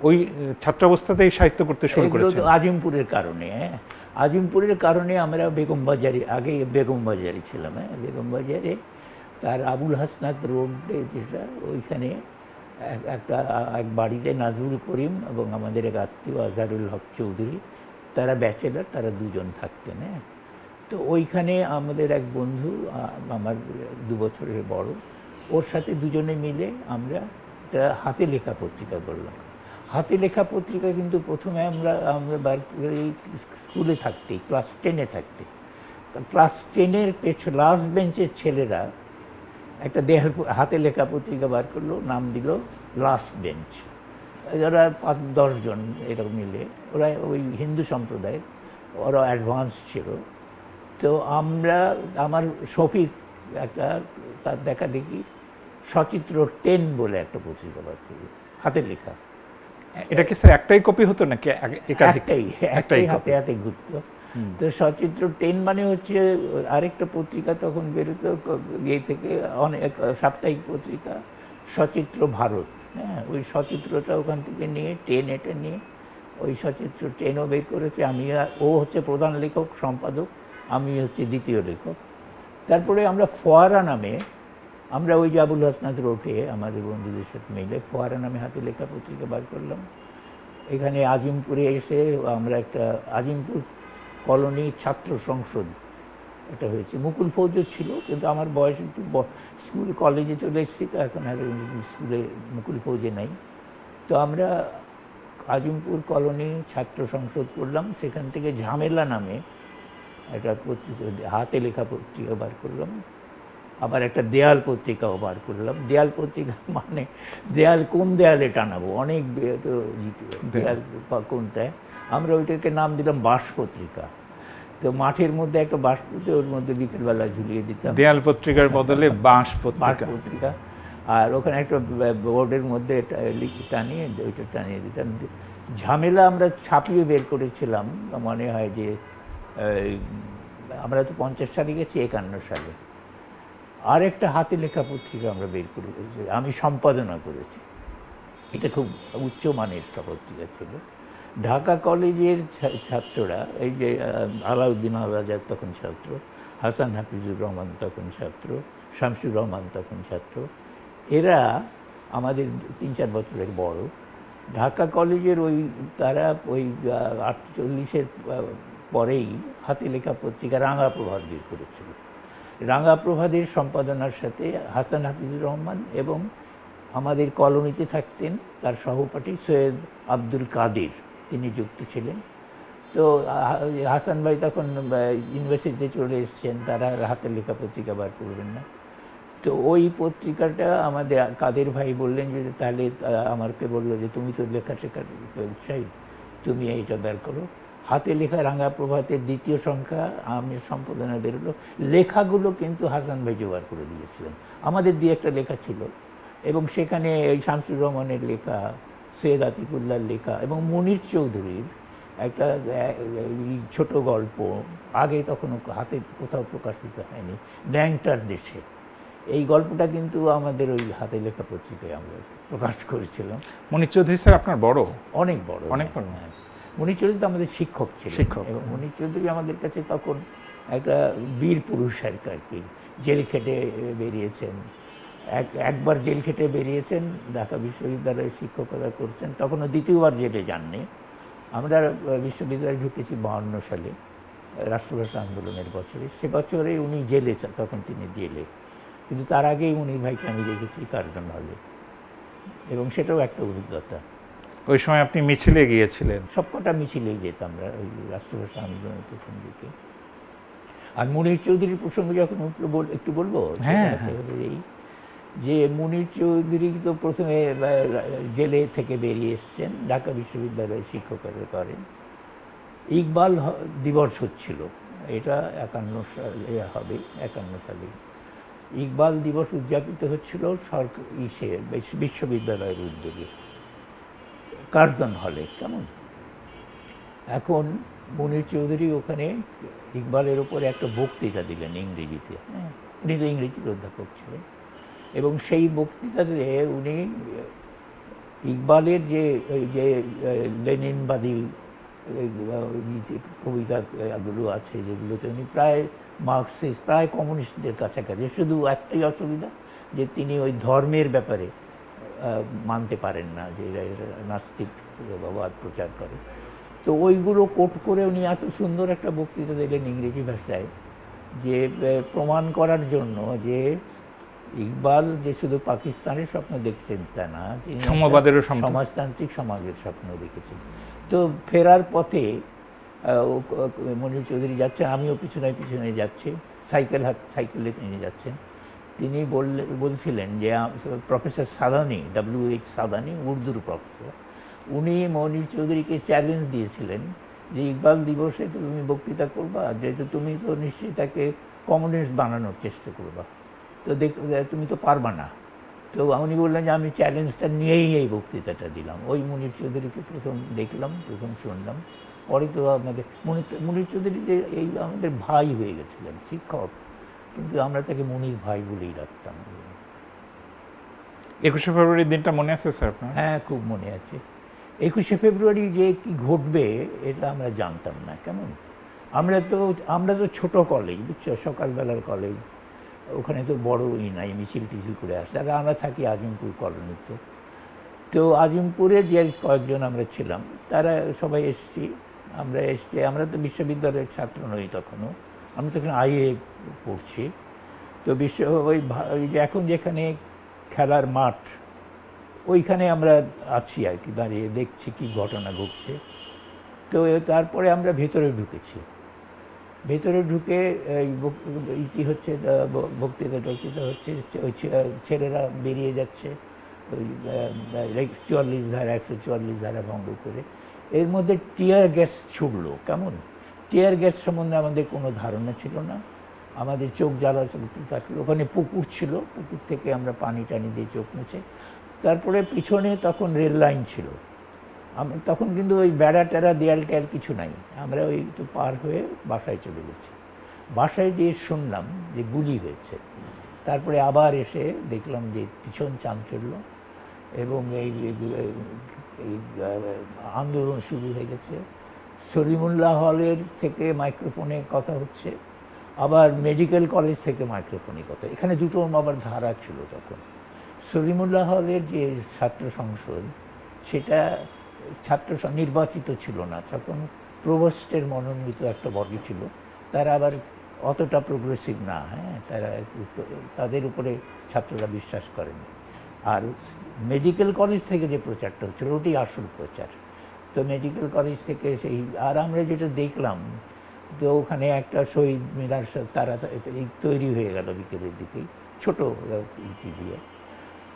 ওই ছাত্রাবস্থাতেই সাহিত্য করতে শুরু করেছেন? আজিমপুরের কারণে। হ্যাঁ, আজিমপুরের কারণে আমরা বেগমবাজারে, আগে বেগমবাজারে ছিলাম। হ্যাঁ, বেগমবাজারে তার আবুল হাসনাত রোডে, যেটা ওইখানে এক বাড়িতে নাজরুল করিম এবং আমাদের এক আত্মীয় আজহারুল হক চৌধুরী, তারা ব্যাচেলার, তারা দুজন থাকতেন। হ্যাঁ, তো ওইখানে আমাদের এক বন্ধু, আমার 2 বছরের বড়, ওর সাথে দুজনে মিলে আমরা একটা হাতে লেখা পত্রিকা করলাম। হাতে লেখা পত্রিকা কিন্তু প্রথমে আমরা স্কুলে থাকতে, ক্লাস 10-এ থাকতে, ক্লাস 10-এর লাস্ট বেঞ্চের ছেলেরা একটা হাতে লেখা পত্রিকা বার করলো, নাম দিল লাস্ট বেঞ্চ। ওরা 5-10 জন এরকম মিলে, ওরা ওই হিন্দু সম্প্রদায়ের, ওরা অ্যাডভান্স ছিল। তো আমার শফিক একটা, তার দেখা দেখি সচিত্র 10 বলে একটা পত্রিকা বার করলো, হাতে লেখা। এটা কি স্যার একটাই কপি হতো নাকি একটাই হাতে হাতে ঘুরতো? তো সচিত্র 10 মানে হচ্ছে আরেকটা পত্রিকা তখন বেরোতো ইয়ে থেকে, অনেক সাপ্তাহিক পত্রিকা, সচিত্র ভারত। হ্যাঁ, ওই সচিত্রটা ওখান থেকে নিয়ে 10 এটা নিয়ে ওই সচিত্র ট্রেনও বের করেছে। ও হচ্ছে প্রধান লেখক সম্পাদক, আমি হচ্ছে দ্বিতীয় লেখক। তারপরে আমরা ফোয়ারা নামে, আমরা ওই যে আবুল হাসনাত রোডে আমাদের বন্ধুদের সাথে মিলে ফোয়ারা নামে হাতে লেখা পত্রিকা বার করলাম। এখানে আজিমপুরে এসে আমরা একটা আজিমপুর কলোনি ছাত্র সংসদ এটা হয়েছে। মুকুল ফৌজও ছিল, কিন্তু আমার বয়স একটু স্কুল কলেজে চলে এসেছি, তো এখন আর স্কুলে মুকুল ফৌজে নাই। তো আমরা আজিমপুর কলোনি ছাত্র সংসদ করলাম। সেখান থেকে ঝামেলা নামে একটা পত্রিকা, হাতে লেখা পত্রিকা বার করলাম। আবার একটা দেয়াল পত্রিকাও বার করলাম। দেয়াল পত্রিকা মানে দেয়াল কোন দেয়ালে টানাবো, অনেক তো দেয়াল কোনটায়, আমরা ওইটাকে নাম দিলাম বাঁশ পত্রিকা। তো মাঠের মধ্যে একটা বাঁশ পুঁতে ওর মধ্যে বিকেলবেলা ঝুলিয়ে দিতাম দেয়াল পত্রিকার বদলে বাঁশ পত্রিকা। আর ওখানে একটা বোর্ডের মধ্যে টানিয়ে ওইটা টানিয়ে দিতাম। ঝামেলা আমরা ছাপিয়ে বের করেছিলাম, মনে হয় যে আমরা তো 50 সালে গেছি, 51 সালে আর একটা হাতে লেখা পত্রিকা আমরা বের করেছি, আমি সম্পাদনা করেছি। এটা খুব উচ্চমানের পত্রিকা ছিল। ঢাকা কলেজের ছাত্ররা, এই যে আলাউদ্দিন আল আজাদ তখন ছাত্র, হাসান হাফিজুর রহমান তখন ছাত্র, শামসুর রহমান তখন ছাত্র, এরা আমাদের 3-4 বছরের বড়। ঢাকা কলেজের তারা ওই 48-এর পরেই হাতে লেখা পত্রিকা রাঙা প্রভাত বের করেছিল। রাঙা প্রভাতের সম্পাদনার সাথে হাসান হাফিজুর রহমান এবং আমাদের কলোনিতে থাকতেন তার সহপাঠী সৈয়দ আব্দুল কাদের, তিনি যুক্ত ছিলেন। তো হাসান ভাই তখন ইউনিভার্সিটিতে চলে এসছেন, তারা হাতের লেখা পত্রিকা বার করবেন না। তো ওই পত্রিকাটা আমাদের কাদের ভাই বললেন যে তাহলে আমাকে বললো যে তুমি তো লেখাশেখার উৎসাহী, তুমি এইটা বের করো। হাতে লেখা রাঙা প্রভাতের 2য় সংখ্যা আমি সম্পাদনা বেরোলো। লেখাগুলো কিন্তু হাসান ভাই জোগাড় করে দিয়েছিলেন। আমাদের 2-একটা লেখা ছিল, এবং সেখানে এই শামসুর রহমানের লেখা, সৈয়দ আতিকুল্লাহর লেখা এবং মনির চৌধুরীর একটা ছোট গল্প, আগে তখনও হাতে কোথাও প্রকাশিত হয়নি, ন্যাংটার দেশে। এই গল্পটা কিন্তু আমাদের ওই হাতে লেখা পত্রিকায় আমরা প্রকাশ করেছিলাম। মনির চৌধুরী স্যার আপনার বড়? অনেক বড়, অনেক বড়। হ্যাঁ, মনির চৌধুরী তো আমাদের শিক্ষক ছিলেন, এবং মনির চৌধুরী আমাদের কাছে তখন একটা বীর পুরুষ আর কি। জেল খেটে বেরিয়েছেন, একবার জেল খেটে বেরিয়েছেন, ঢাকা বিশ্ববিদ্যালয়ে শিক্ষকতা করছেন, তখনও দ্বিতীয়বার জেলে যাননি। আমরা বিশ্ববিদ্যালয়ে ঢুকেছি 52 সালে, রাষ্ট্রভাষা আন্দোলনের বছরে। সে বছরে উনি জেলে, তখন তিনি জেলে, কিন্তু তার আগেই মনির ভাইকে আমি দেখেছি কার্জন হলে, এবং সেটাও একটা অভিজ্ঞতা। ওই সময় আপনি মিছিলে গিয়েছিলেন? সবকটা মিছিলেই যেতাম আমরা ওই রাষ্ট্রভাষা আন্দোলনের প্রথম দিকে। আর মনির চৌধুরীর প্রসঙ্গে যখন একটু বলবো, এই যে মনির চৌধুরী তো প্রথমে জেলে থেকে বেরিয়ে এসছেন, ঢাকা বিশ্ববিদ্যালয়ে শিক্ষকতা করেন। ইকবাল দিবস হচ্ছিল, এটা 51 সালে হবে, 51 সালে ইকবাল দিবস উদযাপিত হচ্ছিল বিশ্ববিদ্যালয়ের উদ্যোগে কার্জন হলে। কেমন, এখন মনির চৌধুরী ওখানে ইকবালের ওপরে একটা বক্তৃতা দিলেন ইংরেজিতে। হ্যাঁ, উনি তো ইংরেজির অধ্যাপক ছিলেন, এবং সেই বক্তৃতাতে উনি ইকবালের যে লেনিনবাদী কবিতাগুলো আছে, যেগুলোতে উনি প্রায় মার্কসিস্ট, প্রায় কমিউনিস্টদের কাছাকাছি। শুধু একটাই অসুবিধা যে তিনি ওই ধর্মের ব্যাপারে মানতে পারেন না, যে নাস্তিকবাদ প্রচার করে। তো ওইগুলো কোট করে উনি এত সুন্দর একটা বক্তৃতা দিলেন ইংরেজি ভাষায়, যে প্রমাণ করার জন্য যে ইকবাল যে শুধু পাকিস্তানের স্বপ্ন দেখছেন তা না, তিনি সমাজতান্ত্রিক সমাজের স্বপ্ন দেখেছেন। তো ফেরার পথে মনির চৌধুরী যাচ্ছেন, আমিও পিছনে পিছনে যাচ্ছি, সাইকেলে তিনি যাচ্ছেন। তিনি বলছিলেন যে প্রফেসর সাদানি, WH সাদানি, উর্দুর প্রফেসর, উনি মনির চৌধুরীকে চ্যালেঞ্জ দিয়েছিলেন যে ইকবাল দিবসে তো তুমি বক্তৃতা করবা, যেহেতু তুমি তো নিশ্চয়ই তাকে কমিউনিস্ট বানানোর চেষ্টা করবা, তো তুমি তো পারবা না। তো উনি বললেন যে আমি চ্যালেঞ্জটা নিয়েই এই বক্তৃতাটা দিলাম। ওই মনির চৌধুরীকে প্রথম দেখলাম, প্রথম শুনলাম, পরে তো আমাদের মনির চৌধুরী এই আমাদের ভাই হয়ে গেছিলেন, শিক্ষক, কিন্তু আমরা তাকে মনির ভাই বলেই রাখতাম। 21শে ফেব্রুয়ারির দিনটা মনে আছে স্যার আপনার? হ্যাঁ, খুব মনে আছে। 21শে ফেব্রুয়ারি যে কি ঘটবে এটা আমরা জানতাম না, কেমন। আমরা তো ছোট কলেজ, বুঝছো, সকালবেলার কলেজ, ওখানে তো বড় নাই, মিছিল টিছিল করে আসে। আর আমরা থাকি আজিমপুর কলোনিতে। তো আজিমপুরের যে কয়েকজন আমরা ছিলাম তারা সবাই এসছি, আমরা তো বিশ্ববিদ্যালয়ের ছাত্র নই তখনও, আমি তখন আইএ পড়ছি। তো ওই যে এখন যেখানে খেলার মাঠ, ওইখানে আমরা আছি আর কি, দাঁড়িয়ে দেখছি কি ঘটনা ঘটছে। তো তারপরে আমরা ভেতরে ঢুকেছি। ভেতরে ঢুকে কি হচ্ছে, বক্তৃতা হচ্ছে, ওই ছেলেরা বেরিয়ে যাচ্ছে ওই 44 ধারা 144 ধারা ভঙ্গ করে। এর মধ্যে টিয়ার গ্যাস ছুড়লো, কেমন। টিয়ার গ্যাস সম্বন্ধে আমাদের কোনো ধারণা ছিল না, আমাদের চোখ জ্বালা চলতে থাকলো। ওখানে পুকুর ছিল, পুকুর থেকে আমরা পানি টানি দিয়ে চোখ মুছে। তারপরে পিছনে তখন রেল লাইন ছিল, তখন কিন্তু ওই বেড়া টেড়া দেয়াল টেয়াল কিছু নাই। আমরা ওই একটু পার হয়ে বাসায় চলে গেছি। বাসায় গিয়ে শুনলাম যে গুলি হয়েছে। তারপরে আবার এসে দেখলাম যে ভীষণ চাঞ্চল্য এবং এই আন্দোলন শুরু হয়ে গেছে। সলিমুল্লাহ হলের থেকে মাইক্রোফোনে কথা হচ্ছে, আবার মেডিকেল কলেজ থেকে মাইক্রোফোনে কথা। এখানে দুটো আবার ধারা ছিল তখন। সলিমুল্লাহ হলের যে ছাত্র সংসদ, সেটা নির্বাচিত ছিল না, তখন প্রভোস্টের মনোনীত একটা বডি ছিল। তারা আবার অতটা প্রোগ্রেসিভ না, হ্যাঁ, তাদের উপরে ছাত্ররা বিশ্বাস করেনি। আর মেডিকেল কলেজ থেকে যে প্রচারটা হচ্ছিল ওটি আসল প্রচার। তো মেডিকেল কলেজ থেকে আর আমরা যেটা দেখলাম, তো ওখানে একটা শহীদ মিনার তারা তৈরি হয়ে গেল বিকেলের দিকেই, ছোটো ইটি দিয়ে।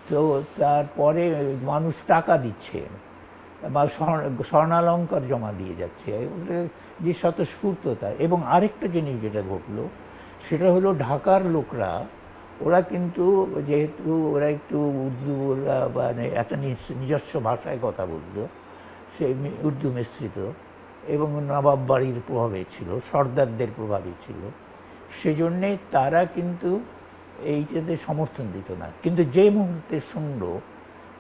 তো তারপরে মানুষ টাকা দিচ্ছে বা স্বর্ণালঙ্কার জমা দিয়ে যাচ্ছে, যে স্বতঃস্ফূর্ততা। এবং আরেকটা জিনিস যেটা ঘটলো সেটা হলো ঢাকার লোকরা, ওরা কিন্তু যেহেতু ওরা একটু উর্দু মানে একটা নিজস্ব ভাষায় কথা বলতো, সেই উর্দু মিশ্রিত, এবং নবাব বাড়ির প্রভাবে ছিল, সর্দারদের প্রভাবে ছিল, সেজন্যে তারা কিন্তু এইটাতে সমর্থন দিত না। কিন্তু যে মুহূর্তে শুনলো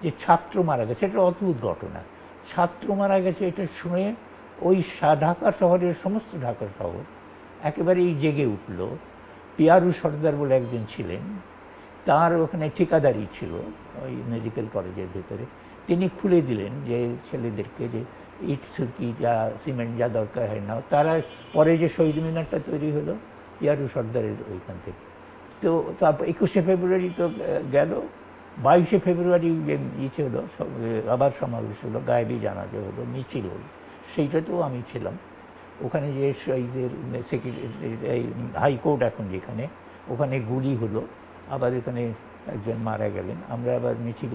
যে ছাত্র মারা গেছে, এটা অদ্ভুত ঘটনা, ছাত্র মারা গেছে, এটা শুনে ওই ঢাকা শহরের সমস্ত ঢাকা শহর একেবারেই জেগে উঠল। পিয়ারু সর্দার বলে একজন ছিলেন, তার ওখানে ঠিকাদারি ছিল ওই মেডিকেল কলেজের ভেতরে। তিনি খুলে দিলেন যে ছেলেদেরকে যে ইট সুরকি যা সিমেন্ট যা দরকার হয় না। তারা পরে যে শহীদ মিনারটা তৈরি হলো পিয়ারু সর্দারের ওইখান থেকে। তো তারপর 21শে ফেব্রুয়ারি তো গেল, 22শে ফেব্রুয়ারি যে ইচ্ছে হলো, আবার সমাবেশ হলো, গায়েবী জানাজা হলো, মিছিল হলো, সেইটাতেও আমি ছিলাম। ওখানে যে শহীদের সেক্রেটারি হাইকোর্ট এখন যেখানে, ওখানে গুলি হলো, আবার এখানে একজন মারা গেলেন। আমরা আবার মিছিল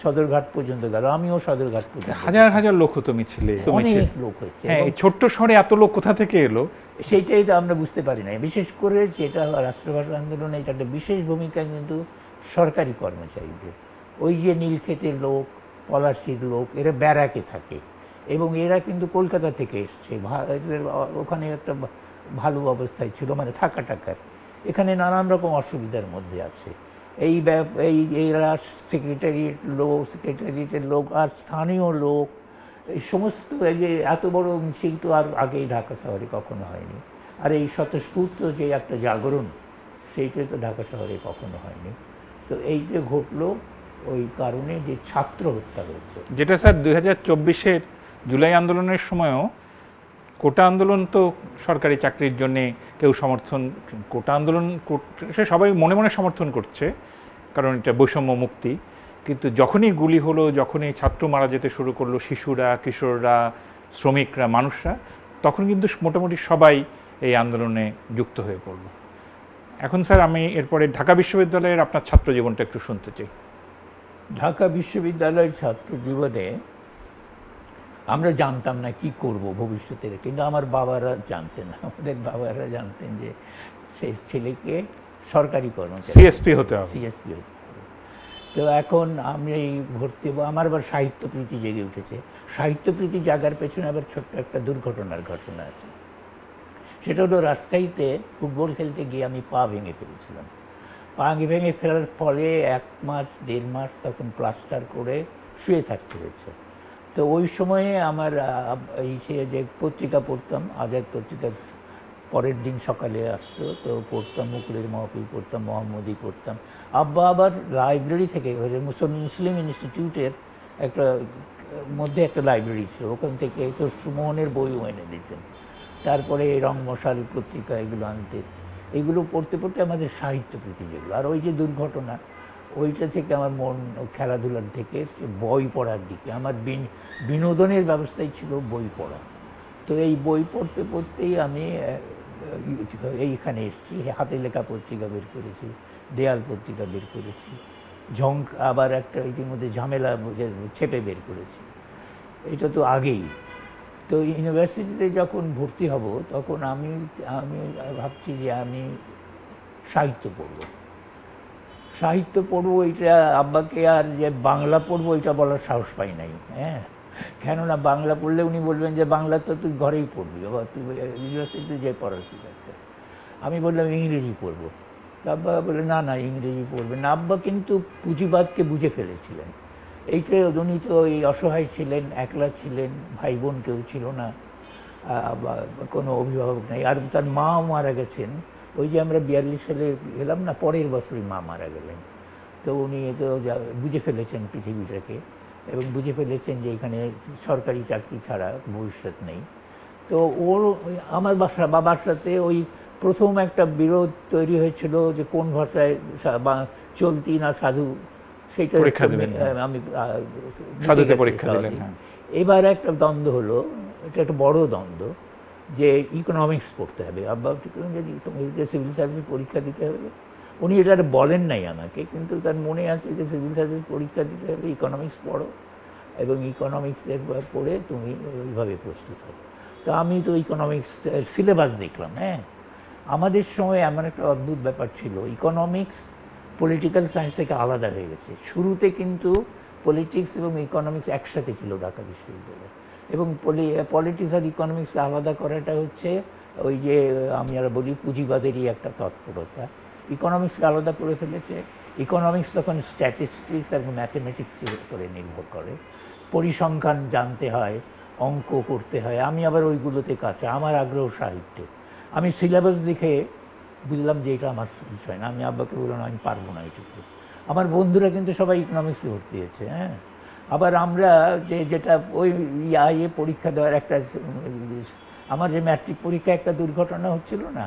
সদরঘাট পর্যন্ত গেল, আমিও সদরঘাট পর্যন্ত। হাজার হাজার লোক হতো মিছিলে, অনেক লোক হচ্ছে। হ্যাঁ, ছোট্ট শহরে এত লোক কোথা থেকে এলো সেইটাই তো আমরা বুঝতে পারি না। বিশেষ করে যেটা রাষ্ট্রভাষা আন্দোলনে এটা একটা বিশেষ ভূমিকা কিন্তু সরকারি কর্মচারীদের। ওই যে নীলক্ষেতের লোক, পলাশির লোক, এরা ব্যারাকে থাকে এবং এরা কিন্তু কলকাতা থেকে এসছে, ওখানে একটা ভালো অবস্থায় ছিল, মানে থাকা টাকার। এখানে নানান রকম অসুবিধার মধ্যে আছে। এরা সেক্রেটারিয়েটের লোক আর স্থানীয় লোক, এই সমস্ত যে এত বড় মিছিল তো আর আগেই ঢাকা শহরে কখনো হয়নি। আর এই স্বতঃস্ফূর্ত যে একটা জাগরণ, সেইটাই তো ঢাকা শহরে কখনো হয়নি। তো এই যে ঘটলো ওই কারণে যে ছাত্র হত্যা হয়েছে, যেটা স্যার 2024-এর জুলাই আন্দোলনের সময়ও কোটা আন্দোলন তো সরকারি চাকরির জন্যে কেউ সমর্থন, কোটা আন্দোলন সে সবাই মনে মনে সমর্থন করছে কারণ এটা বৈষম্য মুক্তি। কিন্তু যখনই গুলি হলো, যখনই ছাত্র মারা যেতে শুরু করলো, শিশুরা, কিশোররা, শ্রমিকরা, মানুষরা, তখন কিন্তু মোটামুটি সবাই এই আন্দোলনে যুক্ত হয়ে পড়ল। এখন স্যার আমি এরপরে ঢাকা বিশ্ববিদ্যালয়ের আপনার ছাত্র জীবনটা একটু শুনতে চাই। ঢাকা বিশ্ববিদ্যালয়ের ছাত্র জীবনে আমরা জানতাম না কি করব ভবিষ্যতে, কিন্তু আমার বাবারা জানতেন, আমাদের বাবারা জানতেন যে সেই ছেলেকে সরকারি কর্মচারী, সিএসপি হতে হবে, সিএসপি হতে হবে। তো এখন আমি ভর্তি হবো, আমার আবার সাহিত্যপ্রীতি জেগে উঠেছে। সাহিত্যপ্রীতি জাগার পেছনে আবার ছোট্ট একটা দুর্ঘটনার ঘটনা আছে। সেটা হলো রাজশাহীতে ফুটবল খেলতে গিয়ে আমি পা ভেঙে ফেলেছিলাম। পা ভেঙে ফেলার ফলে 1 মাস 1.5 মাস তখন প্লাস্টার করে শুয়ে থাকতে হয়েছে। তো ওই সময়ে আমার এই সে যে পত্রিকা পড়তাম, আজাদ পত্রিকার পরের দিন সকালে আসতো, তো পড়তাম মুকুলের মাহফিল পড়তাম, মোহাম্মদী পড়তাম। আব্বা আবার লাইব্রেরি থেকে মুসলিম ইনস্টিটিউটের একটা মধ্যে একটা লাইব্রেরি ছিল, ওখান থেকে তো সুমনের বইও এনে দিতেন। তারপরে রং মশাল পত্রিকা এগুলো আনতেন। এগুলো পড়তে পড়তে আমাদের সাহিত্য প্রীতি যেগুলো, আর ওই যে দুর্ঘটনা, ওইটা থেকে আমার মন খেলাধুলার থেকে বই পড়ার দিকে, আমার বিনোদনের ব্যবস্থাই ছিল বই পড়া। তো এই বই পড়তে পড়তেই আমি এইখানে এসেছি, হাতে লেখা পত্রিকা বের করেছি, দেয়াল পত্রিকা বের করেছি, ঝঙ্ক আবার একটা ইতিমধ্যে ঝামেলা ছেপে বের করেছি। এটা তো আগেই। তো ইউনিভার্সিটিতে যখন ভর্তি হব তখন আমি আমি ভাবছি যে আমি সাহিত্য পড়ব, সাহিত্য পড়বো। এটা আব্বাকে আর যে বাংলা পড়বো এটা বলার সাহস পাই নাই, হ্যাঁ। কেননা বাংলা পড়লে উনি বলবেন যে বাংলা তো তুই ঘরেই পড়বি, আবার তুই ইউনিভার্সিটিতে যে পড়ার কি দরকার। আমি বললাম ইংরেজি পড়বো। তা আব্বা বললেন না না ইংরেজি পড়বে না। আব্বা কিন্তু পুঁজিবাদকে বুঝে ফেলেছিলেন। এইটা উনি তো এই অসহায় ছিলেন, একলা ছিলেন, ভাই বোন কেউ ছিল না, কোনো অভিভাবক নেই। আর তার মাও মারা গেছেন, ওই যে আমরা 42 সালে গেলাম না, পরের বছরই মা মারা গেলেন। তো উনি তো বুঝে ফেলেছেন পৃথিবীটাকে, এবং বুঝে ফেলেছেন যে এখানে সরকারি চাকরি ছাড়া ভবিষ্যৎ নেই। তো ওর আমার বাবার সাথে ওই প্রথম একটা বিরোধ তৈরি হয়েছিল যে কোন ভাষায় চলতি না সাধু, সেটা আমি সাধুতে পরীক্ষা দিলেন। এবার একটা দ্বন্দ্ব হলো, এটা একটা বড় দ্বন্দ্ব, যে ইকোনমিক্স পড়তে হবে। আব্বা যদি তোমাকে সিভিল সার্ভিস পরীক্ষা দিতে হবে, উনি এটা বলেন নাই আমাকে, কিন্তু তার মনে আছে যে সিভিল সার্ভিস পরীক্ষা দিতে হবে, ইকোনমিক্স পড়ো, এবং ইকোনমিক্সের পড়ে তুমি ওইভাবে প্রস্তুত হও। তো আমি তো ইকোনমিক্স সিলেবাস দেখলাম, হ্যাঁ। আমাদের সময় এমন একটা অদ্ভুত ব্যাপার ছিল, ইকোনমিক্স পলিটিক্যাল সায়েন্স থেকে আলাদা হয়ে গেছে। শুরুতে কিন্তু পলিটিক্স এবং ইকোনমিক্স একসাথে ছিল ঢাকা বিশ্ববিদ্যালয়ে, এবং পলিটিক্স আর ইকোনমিক্স আলাদা করাটা হচ্ছে ওই যে আমি আর বলি পুঁজিবাদেরই একটা তৎপরতা। ইকোনমিক্সকে আলাদা করে ফেলেছে। ইকোনমিক্স তখন স্ট্যাটিস্টিক্স এবং ম্যাথমেটিক্সের উপরে নির্ভর করে, পরিসংখ্যান জানতে হয়, অঙ্ক করতে হয়। আমি আবার ওইগুলোতে কাছে, আমার আগ্রহ সাহিত্যে। আমি সিলেবাস দেখে বুঝলাম যে এটা আমার বিষয় না। আমি আব্বাকে বললাম আমি পারবো না এটাতে। আমার বন্ধুরা কিন্তু সবাই ইকোনমিক্সে ভর্তি হয়েছে, হ্যাঁ। আবার আমরা যেটা ওই ইয়ে পরীক্ষা দেওয়ার একটা, আমার যে ম্যাট্রিক পরীক্ষা একটা দুর্ঘটনা হচ্ছিল না,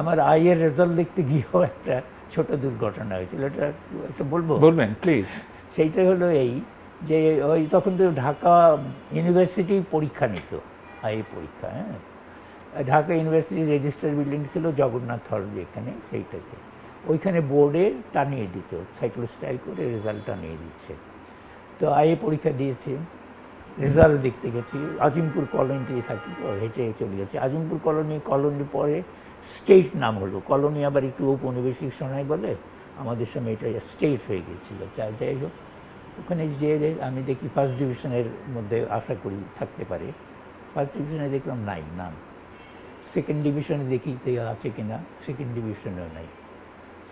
আমার আইয়ের রেজাল্ট দেখতে গিয়েও একটা ছোট দুর্ঘটনা হয়েছিল। এটা একটা বলবেন প্লিজ? সেইটা হলো এই যে ওই তখন তো ঢাকা ইউনিভার্সিটি পরীক্ষা নিত, আইএ পরীক্ষা, হ্যাঁ। ঢাকা ইউনিভার্সিটি রেজিস্টার বিল্ডিং ছিল জগন্নাথ হল যেখানে, সেইটাতে ওইখানে বোর্ডে টানিয়ে দিত, সাইক্লোস্টাইল করে রেজাল্ট টানিয়ে দিচ্ছে। তো আইএ পরীক্ষা দিয়েছি, রেজাল্ট দেখতে গেছি। আজিমপুর কলোনিতে থাকি, তো হেঁটে চলে গেছি আজিমপুর কলোনির পরে স্টেট নাম হলো, কলোনি আবার একটু ঔপনিবেশিক শোনায় বলে আমাদের সময় এটা স্টেট হয়ে গিয়েছিল। যাই হোক, ওখানে যেয়ে আমি দেখি ফার্স্ট ডিভিশনের মধ্যে আশা করি থাকতে পারে। ফার্স্ট ডিভিশনে দেখলাম নাই নাম। সেকেন্ড ডিভিশনে দেখি আছে কিনা, সেকেন্ড ডিভিশনেও নাই।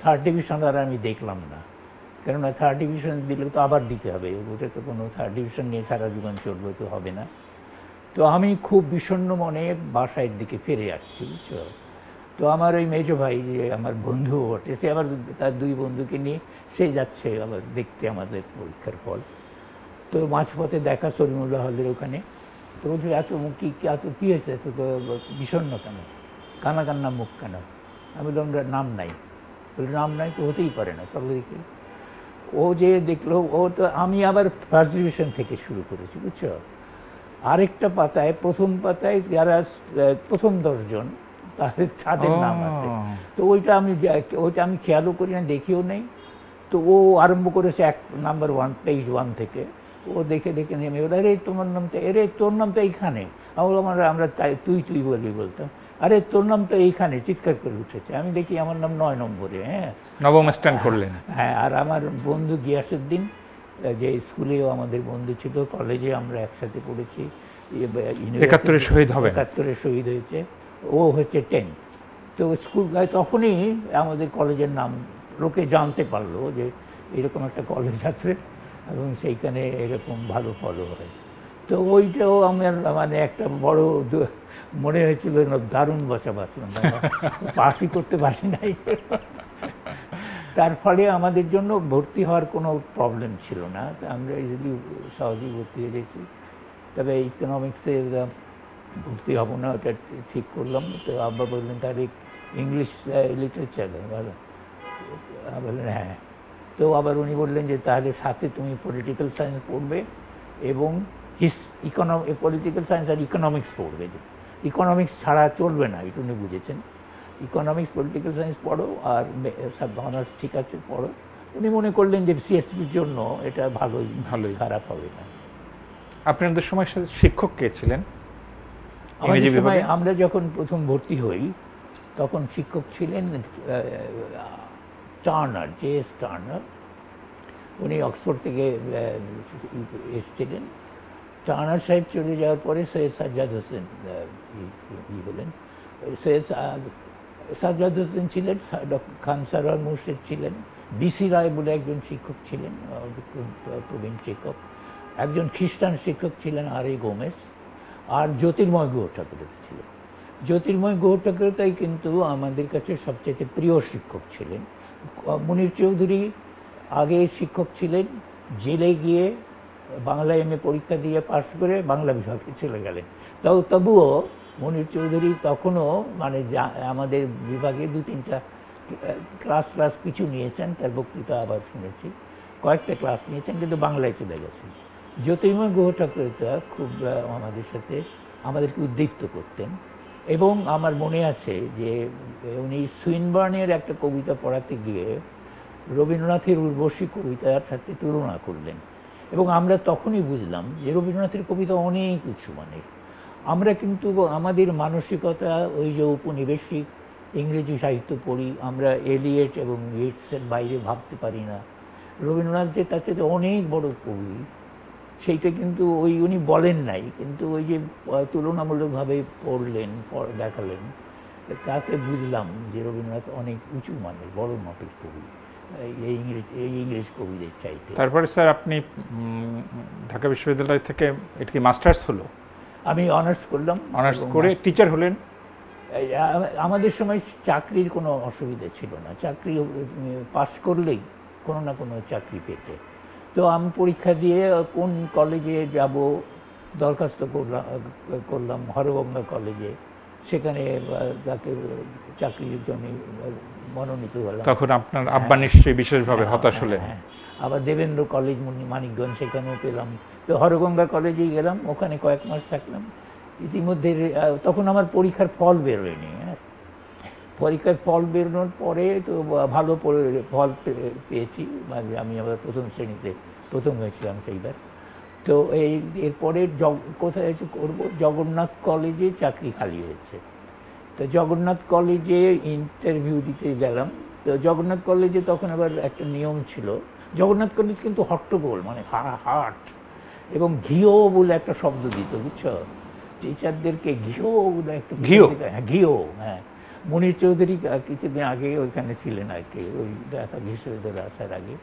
থার্ড ডিভিশন আর আমি দেখলাম না, কেননা থার্ড ডিভিশন দিলে তো আবার দিতে হবে, ওটা তো কোনো থার্ড ডিভিশন নিয়ে সারা জীবন চলবে তো হবে না। তো আমি খুব বিষণ্ণ মনে বাসার দিকে ফিরে আসছি, বুঝছো। তো আমার ওই মেজো ভাই, যে আমার বন্ধু বটে, সে আবার তার দুই বন্ধুকে নিয়ে সে যাচ্ছে আবার দেখতে আমাদের পরীক্ষার ফল। তো মাঝপথে দেখা সলিমুল্লাহ হলের ওখানে। তো বলছি এত কী হয়েছে, এত বিষণ্ণ কেন, কান্না মুখ কেন? আমি বললাম নাম নাই। বলে নাম নাই তো হতেই পারে না, চলো দেখি। ও যে দেখলো, ও তো আমি আবার ফার্স্ট ডিভিশন থেকে শুরু করেছি, বুঝছো। আরেকটা পাতায়, প্রথম পাতায় যারা প্রথম 10 জন তাদের নাম আছে। তো ওইটা আমি খেয়ালও করি না, দেখিও নেই। তো ও আরম্ভ করেছে নাম্বার 1, পেজ 1 থেকে। ও দেখে নেমে বলে, আরে তোমার নাম তো, আরে তোর নাম তো এইখানে। আমরা তুই বলতাম, আরে তোর নাম তো এইখানে, চিৎকার করে উঠেছে। আমি দেখি আমার নাম 9 নম্বরে, হ্যাঁ, নবম স্ট্যান্ড করলেন। হ্যাঁ, আর আমার বন্ধু গিয়াসউদ্দিন, যে স্কুলেও আমাদের বন্ধু ছিল, কলেজে আমরা একসাথে পড়েছি, 71-এ শহীদ হবে, 71-এ শহীদ হয়েছে। ও হচ্ছে 10th। তো স্কুল তখনই আমাদের কলেজের নাম লোকে জানতে পারলো যে এরকম একটা কলেজ আছে এবং সেইখানে এরকম ভালো ফলো হয়। তো ওইটাও আমার মানে একটা বড় মনে হয়েছিল দারুণ বাঁচা বাঁচলাম, পাসই করতে পারি নাই। তার ফলে আমাদের জন্য ভর্তি হওয়ার কোনো প্রবলেম ছিল না, আমরা ইজিলি সহজেই ভর্তি হয়ে গেছি। তবে ইকোনমিক্সে ভর্তি হব না ওটা ঠিক করলাম। তো আব্বা বললেন তাহলে ইংলিশ লিটারেচার ভালো, বললেন হ্যাঁ। তো আবার উনি বললেন যে তাহলে সাথে তুমি পলিটিক্যাল সায়েন্স পড়বে এবং পলিটিক্যাল সায়েন্স আর ইকোনমিক্স পড়বে, যে ইকোনমিক্স ছাড়া চলবে না, এটা উনি বুঝেছেন। ইকোনমিক্স পলিটিক্যাল সায়েন্স পড়ো আর সব অনার্স ঠিক আছে পড়ো। উনি মনে করলেন যে সিএসপির জন্য এটা ভালোই, খারাপ হবে না। আপনাদের সময় শিক্ষক কে ছিলেন? আমাদের সময় আমরা যখন প্রথম ভর্তি হই তখন শিক্ষক ছিলেন টার্নার, জে.এস. টার্নার। উনি অক্সফোর্ড থেকে এসেছিলেন। টার্নার সাহেব চলে যাওয়ার পরে সৈয়দ সাজ্জাদ হোসেন হলেন। সৈয়দ সাজ্জাদ হোসেন ছিলেন, খান সারোয়ার মুর্শেদ ছিলেন, বিসি রায় বলে একজন শিক্ষক ছিলেন, প্রবীণ শিক্ষক। একজন খ্রিস্টান শিক্ষক ছিলেন আর.এ. গোমেজ, আর জ্যোতির্ময় গুহ ঠাকুরতা ছিলেন। জ্যোতির্ময় গুহ ঠাকুরতাই কিন্তু আমাদের কাছে সবচেয়ে প্রিয় শিক্ষক ছিলেন। মুনির চৌধুরী আগে শিক্ষক ছিলেন, জেলে গিয়ে বাংলা এমএ পরীক্ষা দিয়ে পাশ করে বাংলা বিভাগে চলে গেলেন। তবুও মুনির চৌধুরী তখনও মানে আমাদের বিভাগে 2-3টা ক্লাস কিছু নিয়েছেন, তার বক্তৃতা আবার শুনেছি, কয়েকটা ক্লাস নিয়েছেন, কিন্তু বাংলায় চলে গেছেন। জ্যোতির্ময় গুহ ঠাকুরতা খুব আমাদেরকে উদ্দীপ্ত করতেন। এবং আমার মনে আছে যে উনি সুইনবার্নের একটা কবিতা পড়াতে গিয়ে রবীন্দ্রনাথের উর্বশী কবিতার সাথে তুলনা করলেন, এবং আমরা তখনই বুঝলাম যে রবীন্দ্রনাথের কবিতা অনেক উঁচু মানের। আমরা কিন্তু আমাদের মানসিকতা ওই যে উপনিবেশিক ইংরেজি সাহিত্য পড়ি, আমরা এলিয়েট এবং ইয়েটসের বাইরে ভাবতে পারি না। রবীন্দ্রনাথ যে তার সাথে অনেক বড় কবি সেইটা কিন্তু উনি বলেন নাই, কিন্তু ওই যে তুলনামূলকভাবে পড়লেন, দেখালেন, তাতে বুঝলাম যে রবীন্দ্রনাথ অনেক উঁচু মানের বড় মাপের কবি এই ইংরেজ কবিদের চাইতে। তারপরে স্যার আপনি ঢাকা বিশ্ববিদ্যালয় থেকে এটা কি মাস্টার্স হলো? আমি অনার্স করলাম। অনার্স করে টিচার হলেন? আমাদের সময় চাকরির কোনো অসুবিধা ছিল না, চাকরি পাস করলেই কোনো না কোনো চাকরি পেতে। তো আমি পরীক্ষা দিয়ে কোন কলেজে যাব দরখাস্ত করলাম হরগঙ্গা কলেজে, সেখানে তাকে চাকরির জন্য মনোনীত হলাম। তখন আপনার আব্বা নিশ্চয়ই বিশেষভাবে হতাশ হলেন। হ্যাঁ, আবার দেবেন্দ্র কলেজ মানিকগঞ্জ, সেখানেও পেলাম। তো হরগঙ্গা কলেজেই গেলাম, ওখানে কয়েক মাস থাকলাম। ইতিমধ্যে তখন আমার পরীক্ষার ফল বেরোয়নি। পরীক্ষার ফল বেরোনোর পরে তো ভালো ফল পেয়েছি, আমি আবার প্রথম শ্রেণীতে প্রথম হয়েছিলাম সেইবার। তো এরপরে কোথায় এসে করবো, জগন্নাথ কলেজে চাকরি খালি হয়েছে। তো জগন্নাথ কলেজে ইন্টারভিউ দিতে গেলাম। তো জগন্নাথ কলেজে তখন আবার একটা নিয়ম ছিল, জগন্নাথ কলেজ কিন্তু হট্টগোল, মানে হাট, এবং ঘিও বলে একটা শব্দ দিত, বুঝছো, টিচারদেরকে ঘিও বলে একটা, ঘিও। হ্যাঁ, মুনির চৌধুরী কিছুদিন আগে ওইখানে ছিলেন আর কি, ওই ঢাকা বিশ্ববিদ্যালয়ে আসার আগে।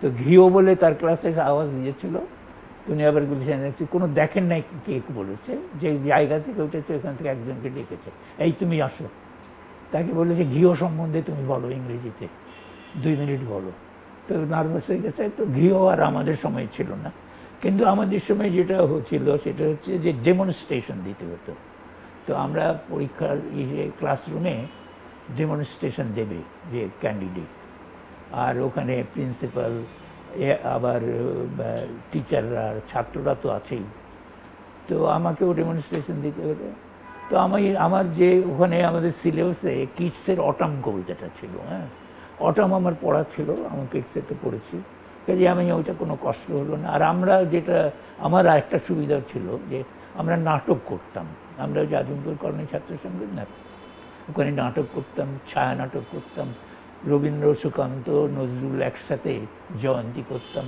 তো ঘিও বলে তার ক্লাসে আওয়াজ দিয়েছিল। উনি আবার বলেছেন কোনো দেখেন নাই কে বলেছে, যে জায়গা থেকে উঠেছে ওখান থেকে একজনকে ডেকেছে, এই তুমি আসো। তাকে বলেছে ঘিও সম্বন্ধে তুমি বলো ইংরেজিতে, 2 মিনিট বলো। তো নার্ভাস হয়ে গেছে। তো ঘিও আর আমাদের সময় ছিল না, কিন্তু আমাদের সময় যেটা হচ্ছিল সেটা হচ্ছে যে ডেমনস্ট্রেশন দিতে হতো। তো আমরা পরীক্ষার ক্লাসরুমে ডেমনস্ট্রেশন দেবে যে ক্যান্ডিডেট, আর ওখানে প্রিন্সিপাল, আবার টিচাররা, ছাত্ররা তো আছেই। তো আমাকেও ডেমনস্ট্রেশন দিতে হতো। তো আমার যে ওখানে আমাদের সিলেবাসে কিডসের অটাম কবিতাটা ছিল, হ্যাঁ, অটাম আমার পড়া ছিল, আমি কিডসে তো পড়েছি, কাজে আমি ওইটা কোনো কষ্ট হলো না। আর আমরা যেটা, আমার একটা সুবিধা ছিল যে আমরা নাটক করতাম, আমরা যে আজমপুর কলোনি ছাত্র সংঘের না, ওখানে নাটক করতাম, ছায়া নাটক করতাম, রবীন্দ্র, সুকান্ত, নজরুল একসাথে জয়ন্তী করতাম।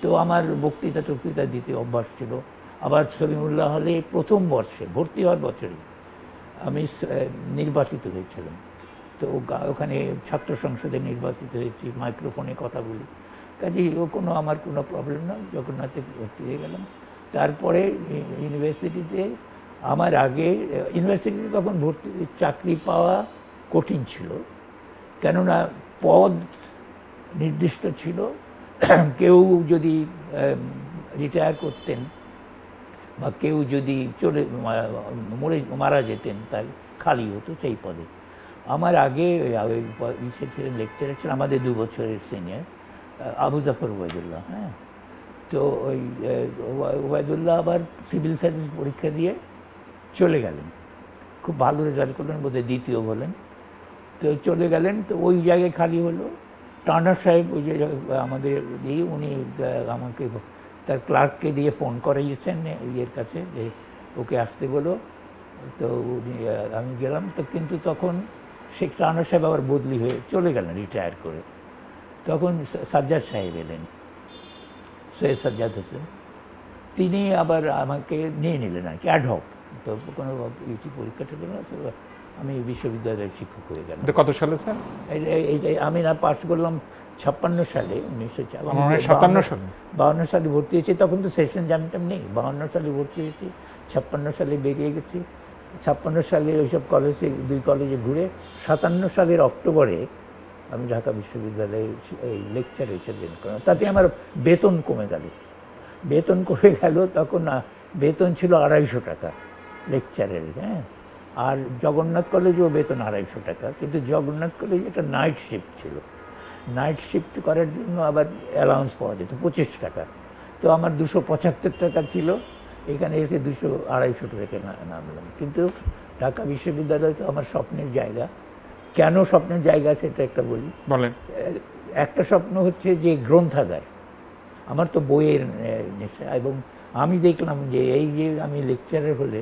তো আমার বক্তৃতা দিতে অভ্যাস ছিল। আবার সলিমুল্লাহ হলে প্রথম বর্ষে ভর্তি হওয়ার বছরে আমি নির্বাচিত হয়েছিলাম। তো ওখানে ছাত্র সংসদে নির্বাচিত হয়েছি, মাইক্রোফোনে কথা বলি, কাজেই আমার কোনো প্রবলেম না। জগন্নাথে ভর্তি হয়ে গেলাম। তারপরে ইউনিভার্সিটিতে আমার আগে ইউনিভার্সিটিতে তখন ভর্তি চাকরি পাওয়া কঠিন ছিল, কেননা পদ নির্দিষ্ট ছিল। কেউ যদি রিটায়ার করতেন বা কেউ যদি মারা যেতেন তাহলে খালি হতো সেই পদে। আমার আগে ইসে ছিলেন, লেকচারার ছিলেন আমাদের 2 বছরের সিনিয়র আবু জাফর ওবায়দুল্লাহ। হ্যাঁ, তো ওই ওবায়দুল্লাহ আবার সিভিল সার্ভিস পরীক্ষা দিয়ে চলে গেলেন, খুব ভালো রেজাল্ট করলেন, বোধহয় দ্বিতীয় হলেন। তো চলে গেলেন, তো ওই জায়গায় খালি হলো। টার্নার সাহেব ওই যে আমাদের দিয়ে উনি আমাকে তার ক্লার্ককে দিয়ে ফোন করাইয়েছেন ইয়ের কাছে যে ওকে আসতে বলো। তো উনি আমি গেলাম, তো কিন্তু তখন শেখ টার্নার সাহেব আবার বদলি হয়ে চলে গেলেন রিটায়ার করে। তখন সাজ্জাদ সাহেব এলেন, সৈয়দ সাজ্জাদ হোসেন, তিনি আবার আমাকে নিয়ে নিলেন আর কি অ্যাডহক। তো কোনো ইউটি পরীক্ষা ছিল না, আমি বিশ্ববিদ্যালয়ের শিক্ষক হয়ে গেলাম। কত সালে স্যার? এইটাই আমি না পাস করলাম 56 সালে, 1957 সালে। 52 সালে ভর্তি হয়েছি, তখন তো সেশন জানতাম নেই। 52 সালে ভর্তি হয়েছি, 56 সালে বেরিয়ে গেছি। 56 সালে ওইসব কলেজে 2 কলেজে ঘুরে 57 সালের অক্টোবরে আমি ঢাকা বিশ্ববিদ্যালয়ে এই লেকচারে জয়েন করলাম। তাতে আমার বেতন কমে গেল। বেতন কমে গেল, তখন বেতন ছিল 250 টাকা লেকচারের। হ্যাঁ, আর জগন্নাথ কলেজেও বেতন 250 টাকা, কিন্তু জগন্নাথ কলেজে একটা নাইট শিফট ছিল। নাইট শিফট করার জন্য আবার অ্যালাউন্স পাওয়া যেত 25 টাকা। তো আমার 275 টাকা ছিল, এখানে এসে 200-250 টাকা নামলাম। কিন্তু ঢাকা বিশ্ববিদ্যালয় তো আমার স্বপ্নের জায়গা। কেন স্বপ্নের জায়গা সেটা একটা বলি। বলেন। একটা স্বপ্ন হচ্ছে যে গ্রন্থাগার, আমার তো বইয়ের নেশা, এবং আমি দেখলাম যে এই যে আমি লেকচারার হলে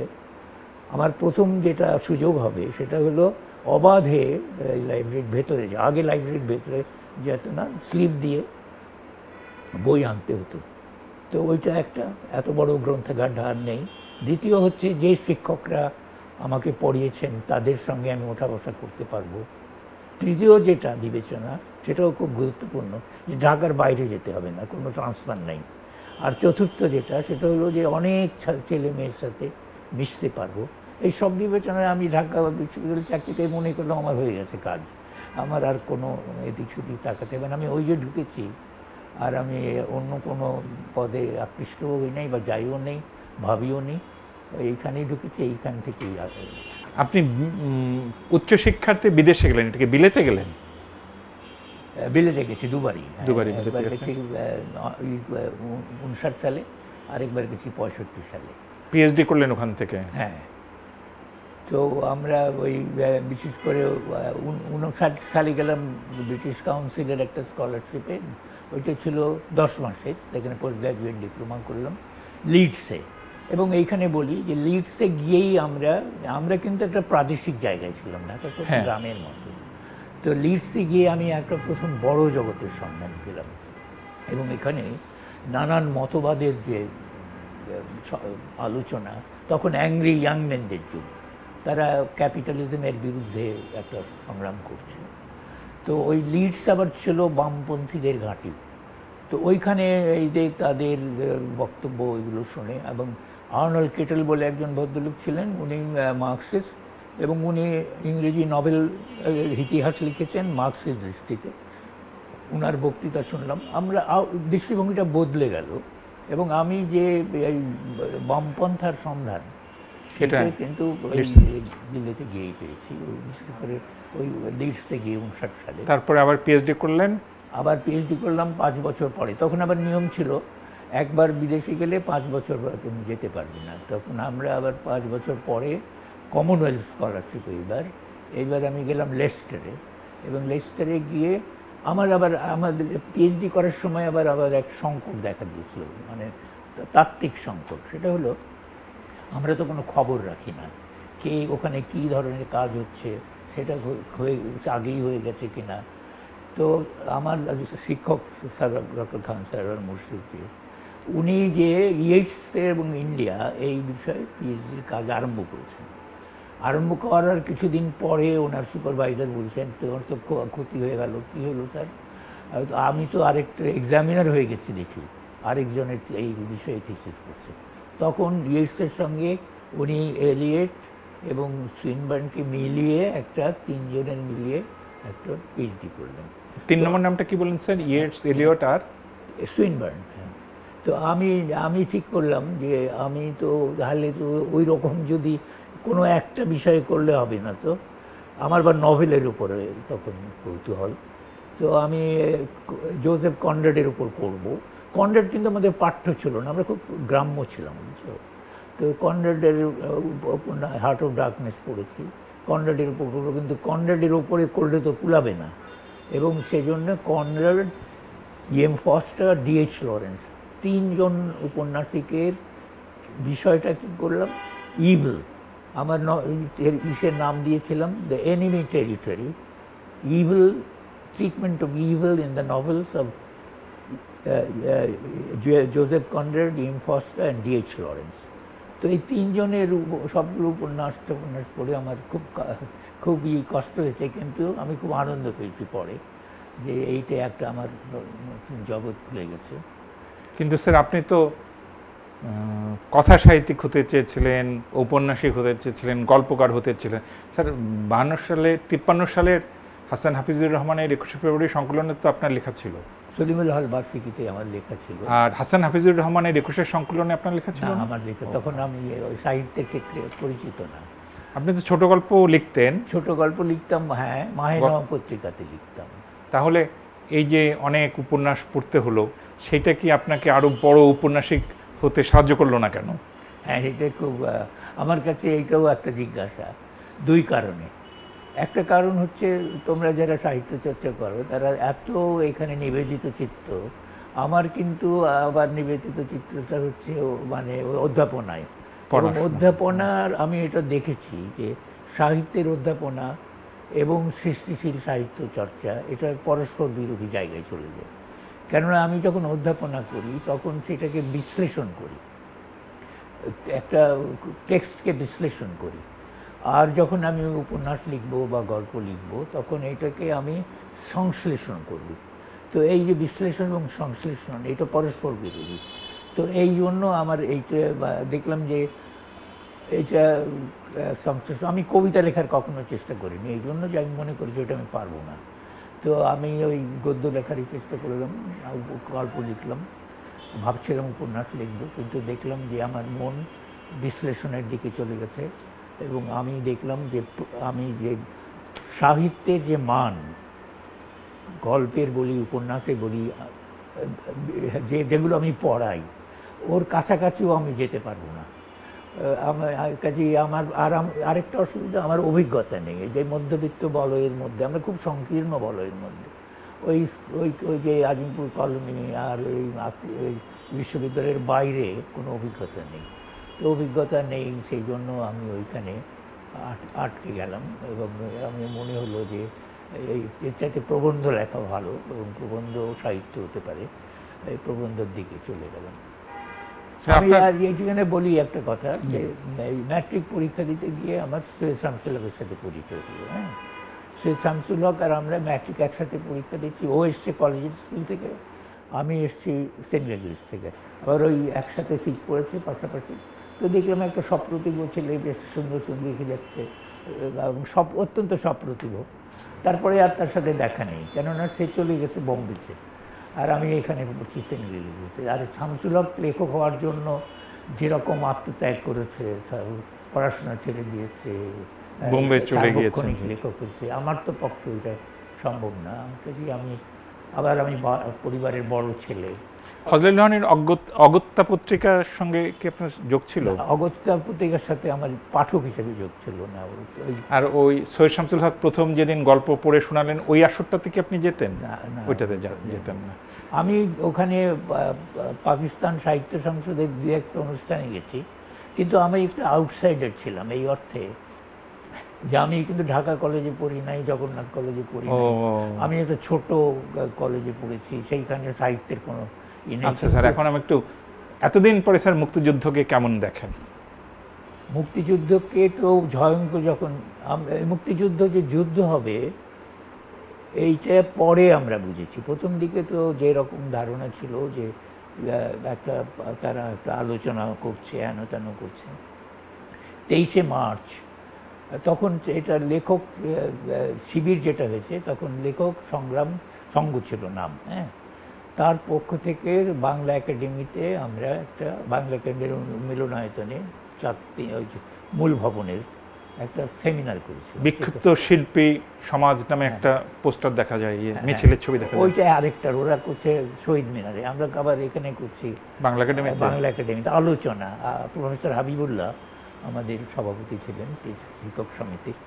আমার প্রথম যেটা সুযোগ হবে সেটা হলো অবাধে লাইব্রেরির ভেতরে, আগে লাইব্রেরির ভেতরে যেত না, স্লিপ দিয়ে বই আনতে হতো। তো ওইটা একটা, এত বড় গ্রন্থাগার ঢার নেই। দ্বিতীয় হচ্ছে যে শিক্ষকরা আমাকে পড়িয়েছেন তাদের সঙ্গে আমি ওঠা বসা করতে পারবো। তৃতীয় যেটা বিবেচনা, সেটাও খুব গুরুত্বপূর্ণ, যে ঢাকার বাইরে যেতে হবে না, কোনো ট্রান্সফার নেই। আর চতুর্থ যেটা, সেটা হলো যে অনেক ছেলে মেয়ের সাথে মিশতে পারবো। এই সব বিবেচনায় আমি ঢাকা বিশ্ববিদ্যালয়ের চাকরিটাই মনে করলাম আমার হয়ে গেছে কাজ, আমার আর কোনো এদিক সেদিক তাকাতে হবে না। আমি ওই যে ঢুকেছি, আর আমি অন্য কোনো পদে আকৃষ্টও হই নাই বা যাইও নেই, ভাবিও নেই, এইখানেই ঢুকেছি, এইখান থেকেই। আপনি উচ্চশিক্ষার্থে বিদেশে গেলেন, এটাকে বিলেতে গেলেন? বিলেতে গেছি দুবারই। দুবারই একবার গেছি 59 সালে, আরেকবার গেছি 65 সালে। পিএইচডি করলেন ওখান থেকে? হ্যাঁ। তো আমরা ওই বিশেষ করে 59 সালে গেলাম ব্রিটিশ কাউন্সিলের একটা স্কলারশিপে, ওইটা ছিল 10 মাসের, সেখানে পোস্ট গ্রাজুয়েট ডিপ্লোমা করলাম লিডসে। এবং এইখানে বলি যে লিডসে গিয়েই আমরা কিন্তু একটা প্রাদেশিক জায়গায় ছিলাম, ঢাকা তো গ্রামের মতো। তো লিডসে গিয়ে আমি একটা প্রথম বড় জগতের সন্ধান পেলাম, এবং এখানে নানান মতবাদের যে আলোচনা, তখন অ্যাংরি ইয়াং ম্যানদের যুগ, তারা ক্যাপিটালিজমের বিরুদ্ধে একটা সংগ্রাম করছে। তো ওই লিডস আবার ছিল বামপন্থীদের ঘাঁটি। তো ওইখানে এই যে তাদের বক্তব্য এগুলো শুনে, এবং আর্নল্ড কেটেল বলে একজন ভদ্রলোক ছিলেন, উনি মার্কসিস্ট, এবং উনি ইংরেজি নভেল ইতিহাস লিখেছেন মার্ক্সের দৃষ্টিতে। ওনার বক্তৃতা শুনলাম, আমরা দৃষ্টিভঙ্গিটা বদলে গেল, এবং আমি যে এই বামপন্থার সন্ধান সেটা কিন্তু ওই দিল্লিতে গিয়েই পেয়েছি, বিশেষ করে ওই লিডসে গিয়ে 59 সালে। তারপরে আবার পিএইচডি করলেন? আবার পিএইচডি করলাম 5 বছর পরে। তখন আবার নিয়ম ছিল, একবার বিদেশে গেলে 5 বছর তুমি যেতে পারবে না। তখন আমরা আবার 5 বছর পরে কমনওয়েলথ স্কলারশিপ, এইবার আমি গেলাম লেস্টারে, এবং লেস্টারে গিয়ে আমাদের পিএইচডি করার সময় আবার এক সংকট দেখা দিয়েছিল, মানে তাত্ত্বিক সংকট। সেটা হলো, আমরা তো কোনো খবর রাখি না, কে ওখানে কী ধরনের কাজ হচ্ছে, সেটা আগেই হয়ে গেছে কিনা। তো আমার শিক্ষক স্যার ডক্টর খান স্যার মুর্শিদজি, উনি যে ইয়েটস এবং ইন্ডিয়া এই বিষয়ে পিএইচডির কাজ আরম্ভ করেছেন। আরম্ভ করার কিছুদিন পরে ওনার সুপারভাইজার বলছেন, তোমার তো ক্ষতি হয়ে গেল। কী হলো স্যার? আমি তো আরেকটা এক্সামিনার হয়ে গেছি, দেখি আরেকজনের এই বিষয়ে থিসিস করছে। তখন ইয়েটসের সঙ্গে উনি এলিয়েট এবং সুইনবার্নকে মিলিয়ে একটা তিনজনের মিলিয়ে একটা পিএইচডি করলেন। 3 নম্বর নামটা কি বলেন স্যার? ইয়েটস, এলিয়ট আর সুইনবার্ন। হ্যাঁ, তো আমি ঠিক করলাম যে আমি তো তাহলে তো ওই রকম যদি কোনো একটা বিষয় করলে হবে না, তো আমার বা নভেলের উপরে তখন কৌতূহল। তো আমি জোসেফ কনরাডের উপর করব। কনরাড কিন্তু আমাদের পাঠ্য ছিল না, আমরা খুব গ্রাম্য ছিলাম, বুঝছো। তো কনরাডের উপন্যাস হার্ট অফ ডার্কনেস পড়েছি, কনরাডের উপর করবো, কিন্তু কনরাডের উপরে করলে তো কুলাবে না, এবং সেজন্য Conrad, M Forster, DH Lawrence, তিনজন উপন্যাসিকের বিষয়টা কী করলাম, ইভিল, আমার ইসের নাম দিয়েছিলাম the enemy territory, evil, treatment of evil in the novels of Joseph Conrad, M Forster and DH Lawrence. তো এই তিনজনের সবগুলো উপন্যাস পড়ে আমার খুবই কষ্ট হয়েছে, কিন্তু আমি খুব আনন্দ পেয়েছি পরে যে এইটা একটা আমার নতুন জগৎ খুলে গেছে। কিন্তু স্যার আপনি তো কথা সাহিত্যিক হতে চেয়েছিলেন, ঔপন্যাসিক হতে চেয়েছিলেন, গল্পকার হতে চেয়েছিলেন। স্যার 53 সালের হাসান হাফিজুর রহমানের 21শে ফেব্রুয়ারি সংকলনের তো আপনার লেখা ছিল। সলিমুল হল বার্ষিকীতে আমার লেখা ছিল। আর হাসান হাফিজুর রহমানের 21শে সংকলনে আপনার লেখা ছিল না, আমার লেখা তখন আমি সাহিত্যের ক্ষেত্রে পরিচিত না। আপনি তো ছোট গল্প লিখতেন। ছোট গল্প লিখতাম, হ্যাঁ, মাহেনওয়া পত্রিকাতে লিখতাম। তাহলে এই যে অনেক উপন্যাস পড়তে হলো, সেটা কি আপনাকে আরো বড় উপন্যাসিক হতে সাহায্য করলো না কেন? হ্যাঁ, এটা খুব আমার কাছে এইটাও একটা জিজ্ঞাসা, দুই কারণে। একটা কারণ হচ্ছে, তোমরা যারা সাহিত্য চর্চা করো তারা এত এখানে নিবেদিত চিত্ত, আমার কিন্তু আবার নিবেদিত চিত্রটা হচ্ছে মানে অধ্যাপনায়। এবং অধ্যাপনার আমি এটা দেখেছি যে সাহিত্যের অধ্যাপনা এবং সৃষ্টিশীল সাহিত্য চর্চা এটা পরস্পর বিরোধী জায়গায় চলে যায়। কেননা আমি যখন অধ্যাপনা করি তখন সেটাকে বিশ্লেষণ করি, একটা টেক্সটকে বিশ্লেষণ করি, আর যখন আমি উপন্যাস লিখব বা গল্প লিখব তখন এটাকে আমি সংশ্লেষণ করব। তো এই যে বিশ্লেষণ এবং সংশ্লেষণ এটা পরস্পর বিরোধী। তো এই জন্য আমার এইটা দেখলাম যে এটা সংশ্লেষণ, আমি কবিতা লেখার কখনো চেষ্টা করিনি, এই জন্য যে আমি মনে করেছি ওটা আমি পারবো না। তো আমি ওই গদ্য লেখারই চেষ্টা করলাম, গল্প লিখলাম, ভাবছিলাম উপন্যাস লিখব, কিন্তু দেখলাম যে আমার মন বিশ্লেষণের দিকে চলে গেছে। এবং আমি দেখলাম যে আমি যে সাহিত্যের যে মান, গল্পের বলি, উপন্যাসে বলি, যেগুলো আমি পড়াই, ওর কাছাকাছিও আমি যেতে পারবো না। আমার কাজে আমার আরেকটা অসুবিধা, আমার অভিজ্ঞতা নেই। যে মধ্যবিত্ত বলয়ের মধ্যে, আমরা খুব সংকীর্ণ বলয়ের মধ্যে, ওই ওই ওই যে আজিমপুর কলোনি আর ওই বিশ্ববিদ্যালয়ের বাইরে কোনো অভিজ্ঞতা নেই। তো অভিজ্ঞতা নেই, সেই জন্য আমি ওইখানে আটকে গেলাম। এবং আমি মনে হলো যে এর চাইতে প্রবন্ধ লেখা ভালো, এবং প্রবন্ধ সাহিত্য হতে পারে, এই প্রবন্ধের দিকে চলে গেলাম। আমি আর এইখানে বলি একটা কথা, যে এই ম্যাট্রিক পরীক্ষা দিতে গিয়ে আমার সৈয়দ শামসুল হকের সাথে পরিচয় হলো। হ্যাঁ, সৈয়দ শামসুল হক আর আমরা ম্যাট্রিক একসাথে পরীক্ষা দিচ্ছি। ও এসছে কলেজের স্কুল থেকে, আমি এসছি সেন্ট গ্রেগরিজ থেকে, আবার ওই একসাথে সিট পড়েছে পাশাপাশি। তো দেখলাম একটা সপ্রতিভ ছেলে, বেশ সুন্দর সুন্দর লিখে যাচ্ছে, এবং অত্যন্ত সপ্রতিভ। তারপরে আর তার সাথে দেখা নেই, কেননা সে চলে গেছে বোম্বেতে, আর আমি এখানে পড়ছি সেন্ট গ্রেগরিজে। আর শামসুল হক লেখক হওয়ার জন্য যেরকম আত্মত্যাগ করেছে, পড়াশোনা ছেড়ে দিয়েছে, বোম্বে চলে গিয়েছে, লেখক হয়েছে, আমার তো পক্ষে ওইটা সম্ভব না। আমি পরিবারের বড় ছেলে। ফজলে লোহানীর অগত্যা পত্রিকার সঙ্গে কি আপনার যোগ ছিল? অগত্যা পত্রিকার সাথে আমার পাঠক হিসেবে যোগ ছিল না। আর ওই সৈয়দ শামসুল হক প্রথম যেদিন গল্প পড়ে শোনালেন, ওই আসরটাতে কি আপনি যেতেন? না, ওইটাতে যেতেন না। আমি ওখানে পাকিস্তান সাহিত্য সংসদের দু একটা অনুষ্ঠানে গেছি, কিন্তু আমি একটু আউটসাইডার ছিলাম, এই অর্থে যে আমি কিন্তু ঢাকা কলেজে পড়ি নাই, জগন্নাথ কলেজে পড়ি নাই, আমি একটা ছোট কলেজে পড়েছি, সেইখানে সাহিত্যের কোনো ই নেই। আচ্ছা স্যার, এখন আমি একটু, এতদিন পরে স্যার মুক্তিযুদ্ধকে কেমন দেখেন? মুক্তিযুদ্ধকে তো ভয়ঙ্কর, যখন মুক্তিযুদ্ধ যে যুদ্ধ হবে এইটা পরে আমরা বুঝেছি। প্রথম দিকে তো যেরকম ধারণা ছিল যে একটা তারা একটা আলোচনা করছে, হেন তেন করছে। 23শে মার্চ তখন এটা লেখক শিবির যেটা হয়েছে, তখন লেখক সংগ্রাম সংঘ ছিল নাম, হ্যাঁ। তার পক্ষ থেকে বাংলা একাডেমিতে আমরা একটা বাংলা একাডেমির মিলনায়তনে ওই মূল ভবনের একটা সেমিনার করেছি। বিক্ষিপ্ত শিল্পী সমাজ নামে একটা পোস্টার দেখা যায়, মিছিলের ছবি দেখা যায়। ওইটা আরেকটার ওরা করছে শহীদ মিনারে, আমরা আবার এখানে করছি বাংলা একাডেমি। বাংলা একাডেমিতে আলোচনা। প্রফেসর হাবিবুল্লাহ আমাদের সভাপতি ছিলেন শিক্ষক সমিতির।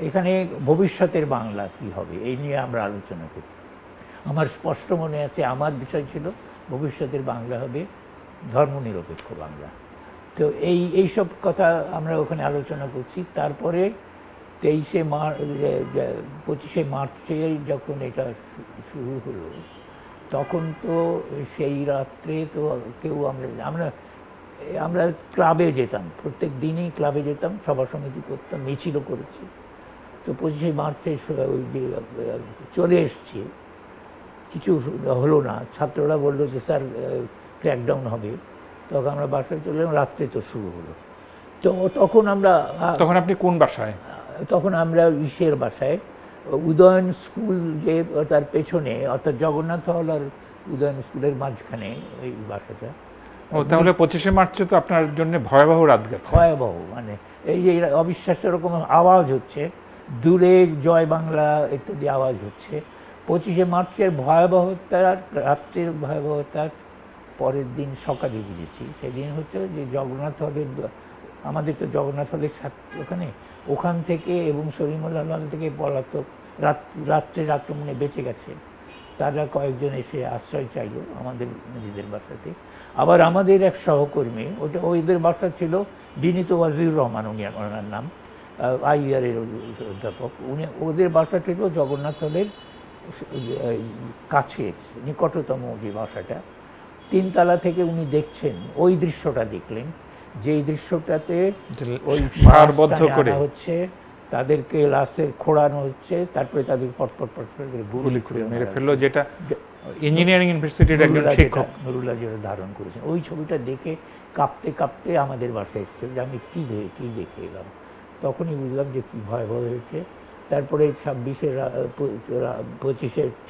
এখানে ভবিষ্যতের বাংলা কি হবে এই নিয়ে আমরা আলোচনা করি। আমার স্পষ্ট মনে আছে আমার বিষয় ছিল ভবিষ্যতের বাংলা হবে ধর্মনিরপেক্ষ বাংলা। তো এইসব কথা আমরা ওখানে আলোচনা করছি। তারপরে 25শে মার্চে যখন এটা শুরু হলো, তখন তো সেই রাত্রে তো কেউ আমরা ক্লাবে যেতাম, প্রত্যেক দিনই ক্লাবে যেতাম, সভা সমিতি করতাম, মিছিলও করেছি। তো 25শে মার্চে ওই যে চলে এসছি, কিছু হলো না, ছাত্ররা বললো যে স্যার ক্র্যাকডাউন হবে। তখন আমরা বাসায় চলে এলাম, রাত্রে তো শুরু হলো। তো তখন আপনি কোন বাসায়? তখন আমরা ইসের বাসায়, উদয়ন স্কুল যে তার পেছনে, অর্থাৎ জগন্নাথ হল আর উদয়ন স্কুলের মাঝখানে এই বাসাটা। তাহলে 25শে মার্চে তো আপনার জন্য ভয়াবহ রাত গেছে। ভয়াবহ, মানে এই যে অবিশ্বাস্য রকম আওয়াজ হচ্ছে, দূরে জয় বাংলা ইত্যাদি আওয়াজ হচ্ছে। 25শে মার্চের ভয়াবহতার, রাত্রের ভয়াবহতার পরের দিন সকালে বুঝেছি। সেদিন হচ্ছে যে জগন্নাথ হলের, আমাদের তো জগন্নাথ হলের ওখান থেকে এবং সলিমুল্লাহ হল থেকে পলাতক রাত্রের আক্রমণে বেঁচে গেছে তারা কয়েকজন এসে আশ্রয় চাইল আমাদের নিজেদের বাসাতে। আবার আমাদের এক সহকর্মী, ওদের বাসা ছিল বিনীত ওয়াজিউর রহমান, ওনার নাম, আইআরের অধ্যাপক। ওদের বাসা ছিল জগন্নাথ হলের কাছে, নিকটতম যে বাসাটা। 3 তলা থেকে উনি দেখছেন, ওই দৃশ্যটা দেখলেন, যেই দৃশ্যটাতে ওই সারবদ্ধ করে হচ্ছে, তাদেরকে লাশের খোঁড়ানো হচ্ছে, তারপরে তাদের পটপট গুলি করে মেরে ফেললো, যেটা ইঞ্জিনিয়ারিং ইউনিভার্সিটির একজন শিক্ষক নুরুল্লাহ যেটা ধারণ করেছেন। ওই ছবিটা দেখে কাঁপতে কাঁপতে আমাদের বাসায় এসেছে যে আমি কী দেখে এলাম। তখনই বুঝলাম যে কী ভয়াবহ হয়েছে। তারপরে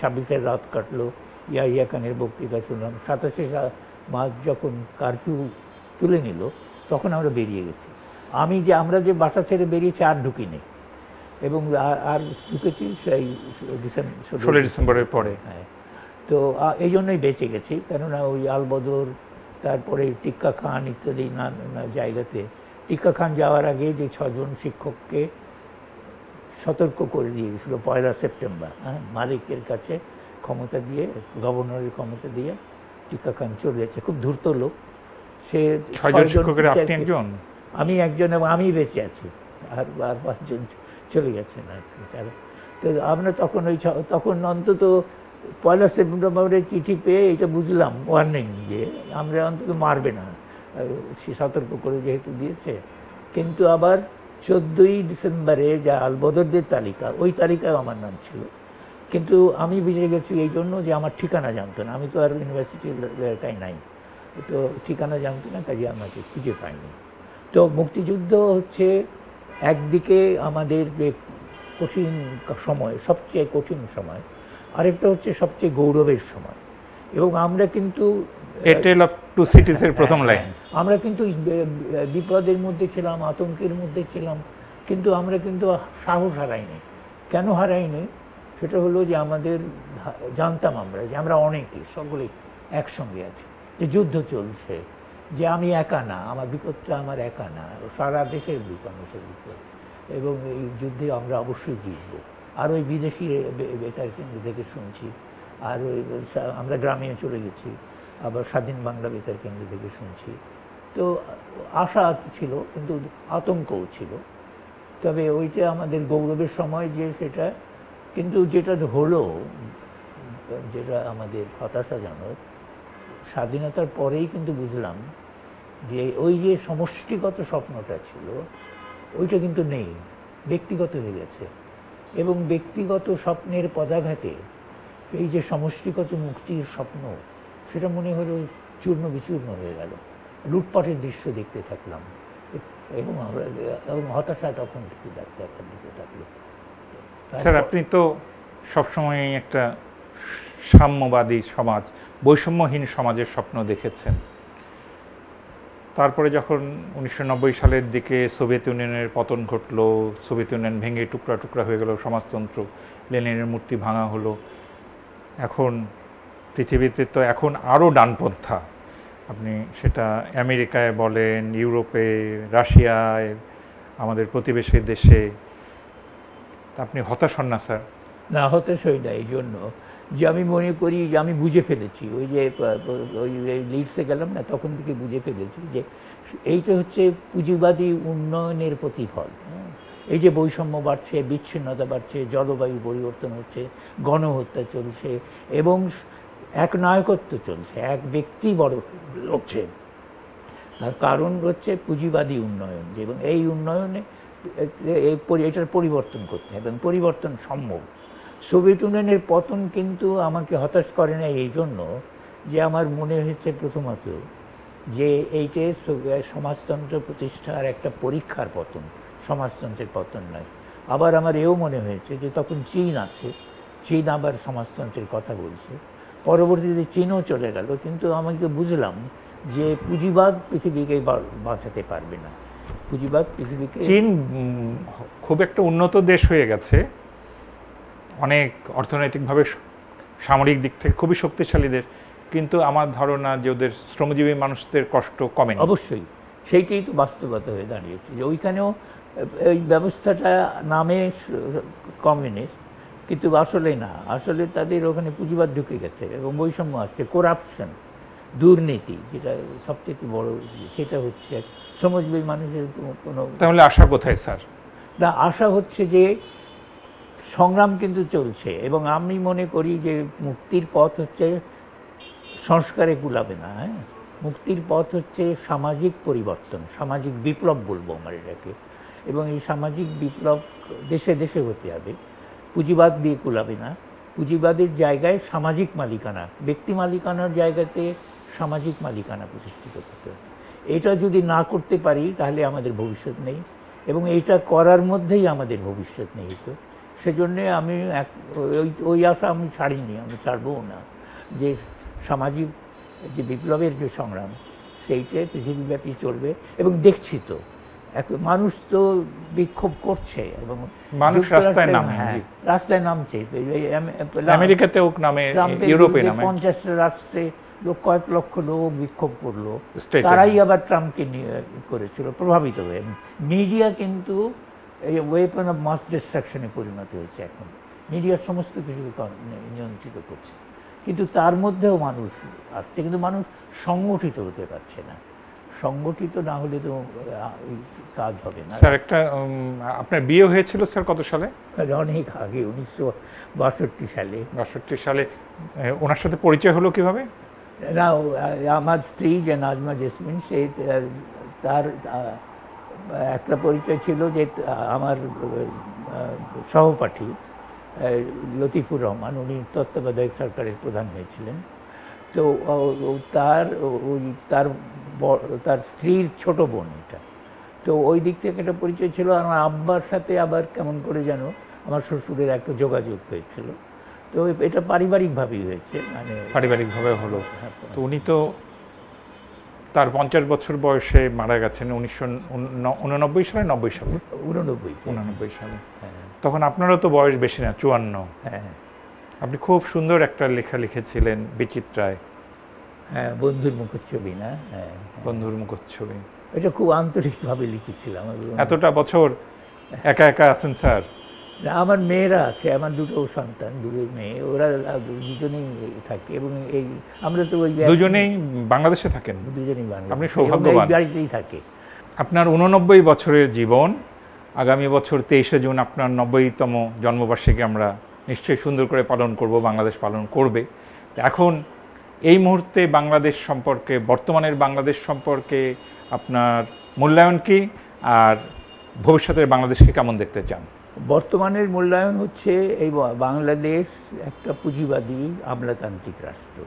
26শে রাত কাটলো, ইয়াহিয়া খানের বক্তৃতা শুনলাম। 27শে মার্চ যখন কারফিউ তুলে নিল, তখন আমরা বেরিয়ে গেছি। আমরা যে বাসা ছেড়ে বেরিয়েছি আর ঢুকিনি, এবং আর ঢুকেছি সেই 16 ডিসেম্বরের পরে। হ্যাঁ, তো এই জন্যই বেঁচে গেছি, কেননা ওই আলবদর, তারপরে টিক্কা খান ইত্যাদি নানা জায়গাতে। টিক্কা খান যাওয়ার আগে যে 6 জন শিক্ষককে সতর্ক করে দিয়ে গেছিলো 1 সেপ্টেম্বর, হ্যাঁ, মালিকের কাছে ক্ষমতা দিয়ে, গভর্নরের ক্ষমতা দিয়ে টিক্কা খান চলে যাচ্ছে। খুব ধূর্ত লোক সে। 6 জন শিক্ষকের আপনি একজন? আমি একজন, এবং আমি বেঁচে আছি, আর 5 জন চলে গেছেন আর কি। তো আমরা তখন অন্তত 1 সেপ্টেম্বরের চিঠি পেয়ে এটা বুঝলাম, ওয়ার্নিং, যে আমরা অন্তত মারবে না, সে সতর্ক করে যেহেতু দিয়েছে। কিন্তু আবার 14ই ডিসেম্বরে যা আলবদরদের তালিকা, ওই তালিকায় আমার নাম ছিল, কিন্তু আমি বেঁচে গেছি এই জন্য যে আমার ঠিকানা জানতো না। আমি তো আর ইউনিভার্সিটির এলাকায় নাই, তো ঠিকানা জানতো না, কাজে আমাকে খুঁজে পাইনি। তো মুক্তিযুদ্ধ হচ্ছে একদিকে আমাদের যে কঠিন সময়, সবচেয়ে কঠিন সময়, আরেকটা হচ্ছে সবচেয়ে গৌরবের সময়। এবং আমরা কিন্তু প্রথম লাইন, আমরা কিন্তু বিপদের মধ্যে ছিলাম, আতঙ্কের মধ্যে ছিলাম, কিন্তু আমরা কিন্তু সাহস হারাইনি। কেন হারাইনি? সেটা হলো যে আমাদের জানতাম যে আমরা অনেকেই সকলেই একসঙ্গে আছি, যে যুদ্ধ চলছে, যে আমি একা না, আমার বিপদটা আমার একা না, সারা দেশের মানুষের বিপদ, এবং এই যুদ্ধে আমরা অবশ্যই জিতব। আর ওই বিদেশি বেতার কেন্দ্র থেকে শুনছি, আর ওই আমরা গ্রামে চলে গেছি, আবার স্বাধীন বাংলা বেতার কেন্দ্র থেকে শুনছি। তো আশা ছিল, কিন্তু আতঙ্কও ছিল। তবে ওইটা আমাদের গৌরবের সময় যে সেটা, কিন্তু যেটা হলো, যেটা আমাদের হতাশাজনক, স্বাধীনতার পরেই কিন্তু বুঝলাম যে ওই যে সমষ্টিগত স্বপ্নটা ছিল, ওইটা কিন্তু নেই, ব্যক্তিগত হয়ে গেছে। এবং ব্যক্তিগত স্বপ্নের পদাঘাতে এই যে সমষ্টিগত মুক্তির স্বপ্ন, সেটা মনে হলো চূর্ণ বিচূর্ণ হয়ে গেল। লুটপাটের দৃশ্য দেখতে থাকলাম এবং হতাশা তখন থেকে দেখা দিতে থাকলো। স্যার, আপনি তো সবসময় একটা সাম্যবাদী সমাজ, বৈষম্যহীন সমাজের স্বপ্ন দেখেছেন। তারপরে যখন 1990 সালের দিকে সোভিয়েত ইউনিয়নের পতন ঘটলো, সোভিয়েত ইউনিয়ন ভেঙে টুকরা টুকরা হয়ে গেল, সমাজতন্ত্র, লেনিনের মূর্তি ভাঙা হলো, এখন পৃথিবীতে তো এখন আরও ডানপন্থা, আপনি সেটা আমেরিকায় বলেন, ইউরোপে, রাশিয়ায়, আমাদের প্রতিবেশী দেশে, আপনি হতাশ হন না স্যার? না, হতাশ হই না এই জন্য যে আমি মনে করি যে আমি বুঝে ফেলেছি, ওই যে ওই লিডসে গেলাম না, তখন থেকে বুঝে ফেলেছি যে এইটা হচ্ছে পুঁজিবাদী উন্নয়নের প্রতিফল। এই যে বৈষম্য বাড়ছে, বিচ্ছিন্নতা বাড়ছে, জলবায়ু পরিবর্তন হচ্ছে, গণহত্যা চলছে এবং এক নায়কত্ব চলছে, এক ব্যক্তি বড় হচ্ছে, তার কারণ হচ্ছে পুঁজিবাদী উন্নয়ন। এবং এই উন্নয়নে এটার পরিবর্তন করতে হবে এবং পরিবর্তন সম্ভব। সোভিয়েত ইউনিয়নের পতন কিন্তু আমাকে হতাশ করে না এই জন্য যে আমার মনে হয়েছে প্রথমত যে এইটে সমাজতন্ত্র প্রতিষ্ঠার একটা পরীক্ষার পতন, সমাজতন্ত্রের পতন নয়। আবার আমার এও মনে হয়েছে যে তখন চীন আছে, চীন আবার সমাজতন্ত্রের কথা বলছে, পরবর্তীতে চীনও চলে গেল, কিন্তু আমাকে বুঝলাম যে পুঁজিবাদ পৃথিবীকে বাঁচাতে পারবে না। পুঁজিবাদ পৃথিবীকে, চীন খুব একটা উন্নত দেশ হয়ে গেছে, অনেক অর্থনৈতিকভাবে, সামরিক দিক থেকে খুবই শক্তিশালী দেশ, কিন্তু আমার ধারণা যে ওদের শ্রমজীবী মানুষদের কষ্ট কমে। অবশ্যই সেইটাই তো বাস্তবতা হয়ে দাঁড়িয়েছে যে ওইখানেও এই ব্যবস্থাটা নামে কমিউনিস্ট, কিন্তু আসলে না, আসলে তাদের ওখানে পুঁজিবাদ ঢুকে গেছে এবং বৈষম্য আসছে, করাপশন, দুর্নীতি, যেটা সবচেয়ে বড়, সেটা হচ্ছে শ্রমজীবী মানুষের কোনো। তাহলে আশা কোথায় স্যার? না, আশা হচ্ছে যে সংগ্রাম কিন্তু চলছে এবং আমি মনে করি যে মুক্তির পথ হচ্ছে সংস্কারে কুলাবে না। মুক্তির পথ হচ্ছে সামাজিক পরিবর্তন, সামাজিক বিপ্লব বলবো আমার এটাকে, এবং এই সামাজিক বিপ্লব দেশে দেশে হতে হবে, পুঁজিবাদ দিয়ে কুলাবে না। পুঁজিবাদের জায়গায় সামাজিক মালিকানা, ব্যক্তি মালিকানার জায়গাতে সামাজিক মালিকানা প্রতিষ্ঠিত করতে হবে। এটা যদি না করতে পারি তাহলে আমাদের ভবিষ্যৎ নেই, এবং এইটা করার মধ্যেই আমাদের ভবিষ্যৎ নেই। তো সেজন্যে আমি ওই আশা আমি ছাড়িনি, আমি ছাড়বও না, যে সামাজিক যে বিপ্লবের যে সংগ্রাম সেইটাই পৃথিবীব্যাপী চলবে। এবং দেখছি তো এখন মানুষ তো বিক্ষোভ করছে এবং মানুষ রাস্তায় নামে, রাস্তায় নামছে, আমেরিকাতেও নামে, ইউরোপে নামে, 50টা রাষ্ট্রে কয়েক লক্ষ লোক বিক্ষোভ করলো, তারাই আবার ট্রাম্পকে করেছিল প্রভাবিত হয়ে। মিডিয়া কিন্তু এই ওয়েপন অফ মাস ডিস্ট্রাকশনে পরিণত হয়েছে এখন, মিডিয়া সমস্ত কিছুকে নিয়ন্ত্রিত করছে, কিন্তু তার মধ্যেও মানুষ আসছে, কিন্তু মানুষ সংগঠিত হতে পারছে না। সংগঠিত না হলে তো কাজ হবে না। স্যার, একটা আপনার বিয়ে হয়েছিল স্যার কত সালে? অনেক আগে, 1962 সালে। 62 সালে। ওনার সাথে পরিচয় হলো কিভাবে? না, আমার স্ত্রী যে নাজমা জেসমিন, সেই তার একটা পরিচয় ছিল যে আমার সহপাঠী লতিফুর রহমান, উনি তত্ত্বাবধায়ক সরকারের প্রধান হয়েছিলেন। তো তার স্ত্রীর ছোট বোন এটা, তো ওই দিক থেকে একটা পরিচয় ছিল। আমার আব্বার সাথে আবার কেমন করে যেন আমার শ্বশুরের একটা যোগাযোগ হয়েছিল, তো এটা পারিবারিকভাবেই হয়েছে, মানে পারিবারিকভাবে হলো। তো উনি তো তার 50 বছর বয়সে মারা গেছেন 1989 সালে, 90 সালে, 89 সালে। তখন আপনারও তো বয়স বেশি না, 54। হ্যাঁ, আপনি খুব সুন্দর একটা লেখা লিখেছিলেন বিচিত্রায়। হ্যাঁ, বন্ধুর মুখচ্ছবি না? হ্যাঁ, বন্ধুর মুখচ্ছবি। এটা খুব আন্তরিকভাবে লিখেছিলাম। এতটা বছর একা একা আছেন স্যার? আমার মেয়েরা আছে, আমার দুটো সন্তান, দুটো মেয়ে, ওরা দুজনেই থাকে, এবং এই আমরা তো ওই দুজনেই বাংলাদেশে থাকেন? দুজনেই বাংলাদেশে, আপনি সৌভাগ্যবান। বাড়িতেই থাকে। আপনার 89 বছরের জীবন, আগামী বছর 23শে জুন আপনার 90তম জন্মবার্ষিকী আমরা নিশ্চয়ই সুন্দর করে পালন করব, বাংলাদেশ পালন করবে। এখন এই মুহূর্তে বাংলাদেশ সম্পর্কে, বর্তমানের বাংলাদেশ সম্পর্কে আপনার মূল্যায়ন কি, আর ভবিষ্যতের বাংলাদেশকে কেমন দেখতে চান? বর্তমানের মূল্যায়ন হচ্ছে এই বাংলাদেশ একটা পুঁজিবাদী আমলাতান্ত্রিক রাষ্ট্র,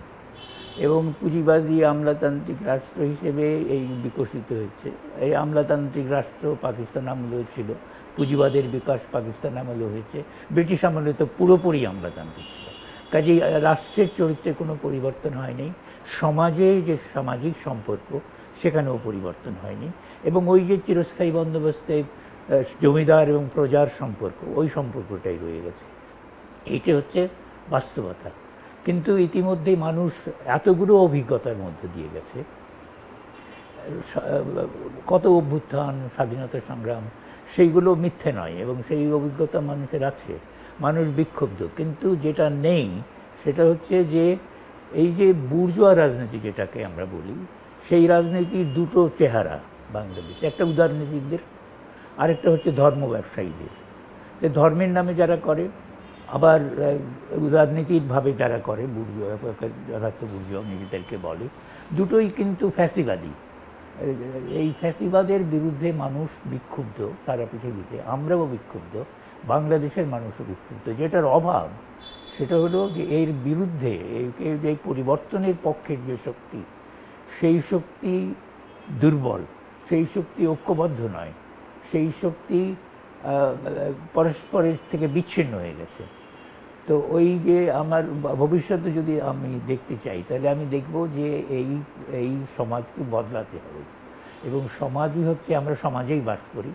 এবং পুঁজিবাদী আমলাতান্ত্রিক রাষ্ট্র হিসেবে এই বিকশিত হয়েছে। এই আমলাতান্ত্রিক রাষ্ট্র পাকিস্তান আমলেও ছিল, পুঁজিবাদের বিকাশ পাকিস্তান আমলেও হয়েছে, ব্রিটিশ আমলে তো পুরোপুরি আমলাতান্ত্রিক ছিল। কাজেই রাষ্ট্রের চরিত্রে কোনো পরিবর্তন হয়নি, সমাজে যে সামাজিক সম্পর্ক সেখানেও পরিবর্তন হয়নি, এবং ওই যে চিরস্থায়ী বন্দোবস্তে জমিদার এবং প্রজার সম্পর্ক, ওই সম্পর্কটাই রয়ে গেছে। এইটা হচ্ছে বাস্তবতা। কিন্তু ইতিমধ্যে মানুষ এতগুলো অভিজ্ঞতার মধ্যে দিয়ে গেছে, কত অভ্যুত্থান, স্বাধীনতা সংগ্রাম, সেইগুলো মিথ্যে নয়, এবং সেই অভিজ্ঞতা মানুষের আছে। মানুষ বিক্ষুব্ধ, কিন্তু যেটা নেই সেটা হচ্ছে যে এই যে বুর্জোয়া রাজনীতি যেটাকে আমরা বলি, সেই রাজনীতির দুটো চেহারা বাংলাদেশে, একটা উদারনীতিকদের, আরেকটা হচ্ছে ধর্ম ব্যবসায়ীদের। যে ধর্মের নামে যারা করে, আবার রাজনীতিকভাবে যারা করে, বুর্জোয়া, যথার্থ বুর্জোয়া নিজেদেরকে বলে, দুটোই কিন্তু ফ্যাসিবাদী। এই ফ্যাসিবাদের বিরুদ্ধে মানুষ বিক্ষুব্ধ সারা পৃথিবীতে, আমরাও বিক্ষুব্ধ, বাংলাদেশের মানুষও বিক্ষুব্ধ। যেটার অভাব সেটা হলো যে এর বিরুদ্ধে এই পরিবর্তনের পক্ষের যে শক্তি, সেই শক্তি দুর্বল, সেই শক্তি ঐক্যবদ্ধ নয়, সেই শক্তি পরস্পরের থেকে বিচ্ছিন্ন হয়ে গেছে। তো ওই যে আমার ভবিষ্যতে যদি আমি দেখতে চাই, তাহলে আমি দেখব যে এই সমাজকে বদলাতে হবে, এবং সমাজই হচ্ছে, আমরা সমাজেই বাস করি,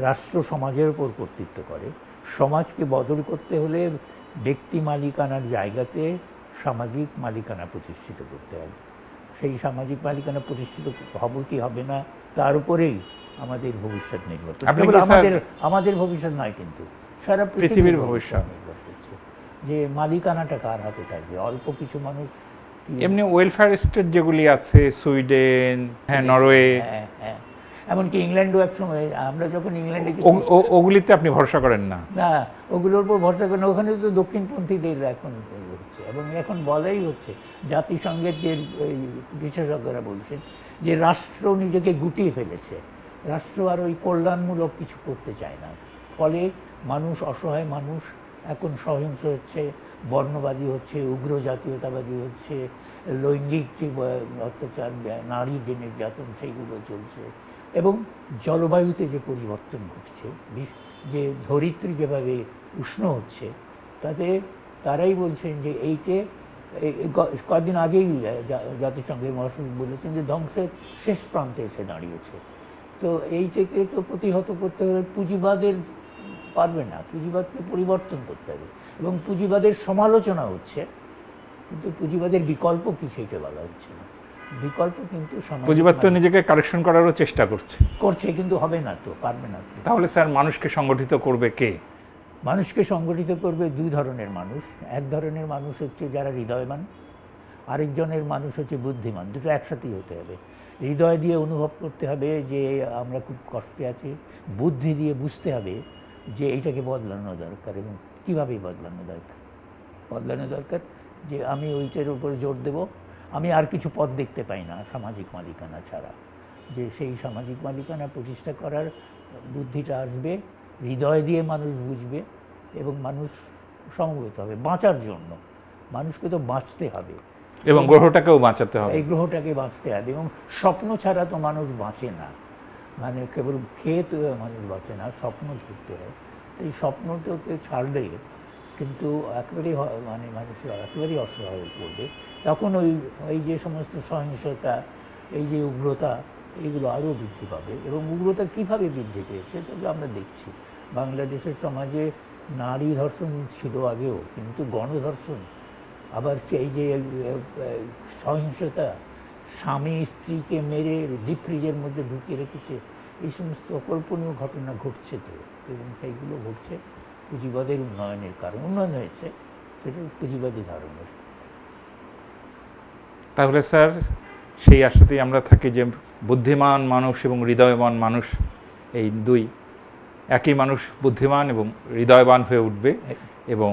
রাষ্ট্র সমাজের উপর কর্তৃত্ব করে। সমাজকে বদল করতে হলে ব্যক্তি মালিকানার জায়গাতে সামাজিক মালিকানা প্রতিষ্ঠিত করতে হবে। সেই সামাজিক মালিকানা প্রতিষ্ঠিত হবে কি হবে না, তার উপরেই আমাদের ভবিষ্যৎ নির্ভর করছে। আমাদের ভবিষ্যৎ নয়, কিন্তু সারা পৃথিবীর ভবিষ্যৎ নির্ভর করছে যে মালিকানাটা কার হাতে থাকবে। অল্প কিছু মানুষ, এমনি ওয়েলফেয়ার স্টেট যেগুলি আছে, সুইডেন, হ্যাঁ, নরওয়ে, হ্যাঁ, এমনকি ইংল্যান্ডও একসময়, আমরা যখন ইংল্যান্ডে, ওগুলিতে আপনি ভরসা করেন না? না, ওগুলোর উপর ভরসা করেন। ওখানে তো দক্ষিণপন্থীদের এখন হচ্ছে, এবং এখন বলাই হচ্ছে, জাতিসংঘের যে বিশেষজ্ঞরা বলছেন যে রাষ্ট্র নিজেকে গুটিয়ে ফেলেছে, রাষ্ট্র আর ওই কল্যাণমূলক কিছু করতে চায় না। ফলে মানুষ, অসহায় মানুষ এখন সহিংস হচ্ছে, বর্ণবাদী হচ্ছে, উগ্র জাতীয়তাবাদী হচ্ছে, লৈঙ্গিক যে অত্যাচার, নারী যে নির্যাতন, সেইগুলো চলছে, এবং জলবায়ুতে যে পরিবর্তন ঘটছে, যে ধরিত্রী যেভাবে উষ্ণ হচ্ছে, তাতে তারাই বলছেন যে এইটে কদিন আগেই জাতিসংঘের মহাসচিব বলেছেন যে ধ্বংসের শেষ প্রান্তে এসে দাঁড়িয়েছে। তো এইটাকে তো প্রতিহত করতে হবে। পুঁজিবাদের পারবে না, পুঁজিবাদকে পরিবর্তন করতে হবে, এবং পুঁজিবাদের সমালোচনা হচ্ছে, কিন্তু পুঁজিবাদের বিকল্প কি সেইটা বলা হচ্ছে না। বিকল্প কিন্তু পুঁজিবাদ তো নিজেকে কারেকশন করারও চেষ্টা করছে, কিন্তু হবে না, তো পারবে না। তাহলে স্যার মানুষকে সংগঠিত করবে কে? মানুষকে সংগঠিত করবে দুই ধরনের মানুষ। এক ধরনের মানুষ হচ্ছে যারা হৃদয়বান, আরেকজনের মানুষ হচ্ছে বুদ্ধিমান। দুটো একসাথেই হতে হবে। হৃদয় দিয়ে অনুভব করতে হবে যে আমরা খুব কষ্টে আছি, বুদ্ধি দিয়ে বুঝতে হবে যে এইটাকে বদলানো দরকার, এবং কীভাবে বদলানো দরকার যে আমি ওইটার উপরে জোর দেব। আমি আর কিছু পথ দেখতে পাই না সামাজিক মালিকানা ছাড়া, যে সেই সামাজিক মালিকানা প্রতিষ্ঠা করার বুদ্ধিটা আসবে, হৃদয় দিয়ে মানুষ বুঝবে, এবং মানুষ সমবেত হবে বাঁচার জন্য। মানুষকে তো বাঁচতে হবে, এবং গ্রহটাকেও বাঁচাতে হবে, এই গ্রহটাকে বাঁচতে হবে, এবং স্বপ্ন ছাড়া তো মানুষ বাঁচে না। মানে কেবল খেয়ে তো মানুষ বাঁচে না, স্বপ্ন ধরতে হয়। তো এই স্বপ্নটাকে ছাড়লে কিন্তু একেবারেই মানুষ একেবারেই অসহায় হয়ে পড়বে। তখন ওই যে সমস্ত সহিংসতা, এই যে উগ্রতা, এগুলো আরও বৃদ্ধি পাবে। এবং উগ্রতা কীভাবে বৃদ্ধি পেয়েছে সেটা আমরা দেখছি। বাংলাদেশের সমাজে নারী ধর্ষণ ছিল আগেও, কিন্তু গণধর্ষণ, আবার এই যে সহিংসতা, স্বামী স্ত্রীকে মেরে ডিপ ফ্রিজের মধ্যে ঢুকিয়ে রেখেছে, এই সমস্ত অকল্পনীয় ঘটনা ঘটছে তো, এবং সেইগুলো ঘটছে পুঁজিবাদের উন্নয়নের কারণ। উন্নয়ন হয়েছে, সেটা পুঁজিবাদী ধরনের। তাহলে স্যার সেই আশাতেই আমরা থাকি যে বুদ্ধিমান মানুষ এবং হৃদয়বান মানুষ, এই দুই একই মানুষ বুদ্ধিমান এবং হৃদয়বান হয়ে উঠবে, এবং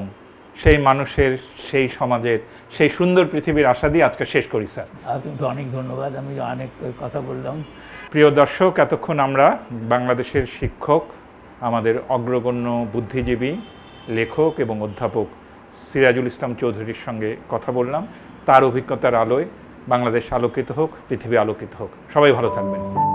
সেই মানুষের, সেই সমাজের, সেই সুন্দর পৃথিবীর আশা দিয়ে আজকে শেষ করি স্যার। আপনাকে অনেক ধন্যবাদ, আমি অনেক কথা বললাম। প্রিয় দর্শক, এতক্ষণ আমরা বাংলাদেশের শিক্ষক, আমাদের অগ্রগণ্য বুদ্ধিজীবী, লেখক এবং অধ্যাপক সিরাজুল ইসলাম চৌধুরীর সঙ্গে কথা বললাম। তার অভিজ্ঞতার আলোয় বাংলাদেশ আলোকিত হোক, পৃথিবী আলোকিত হোক। সবাই ভালো থাকবেন।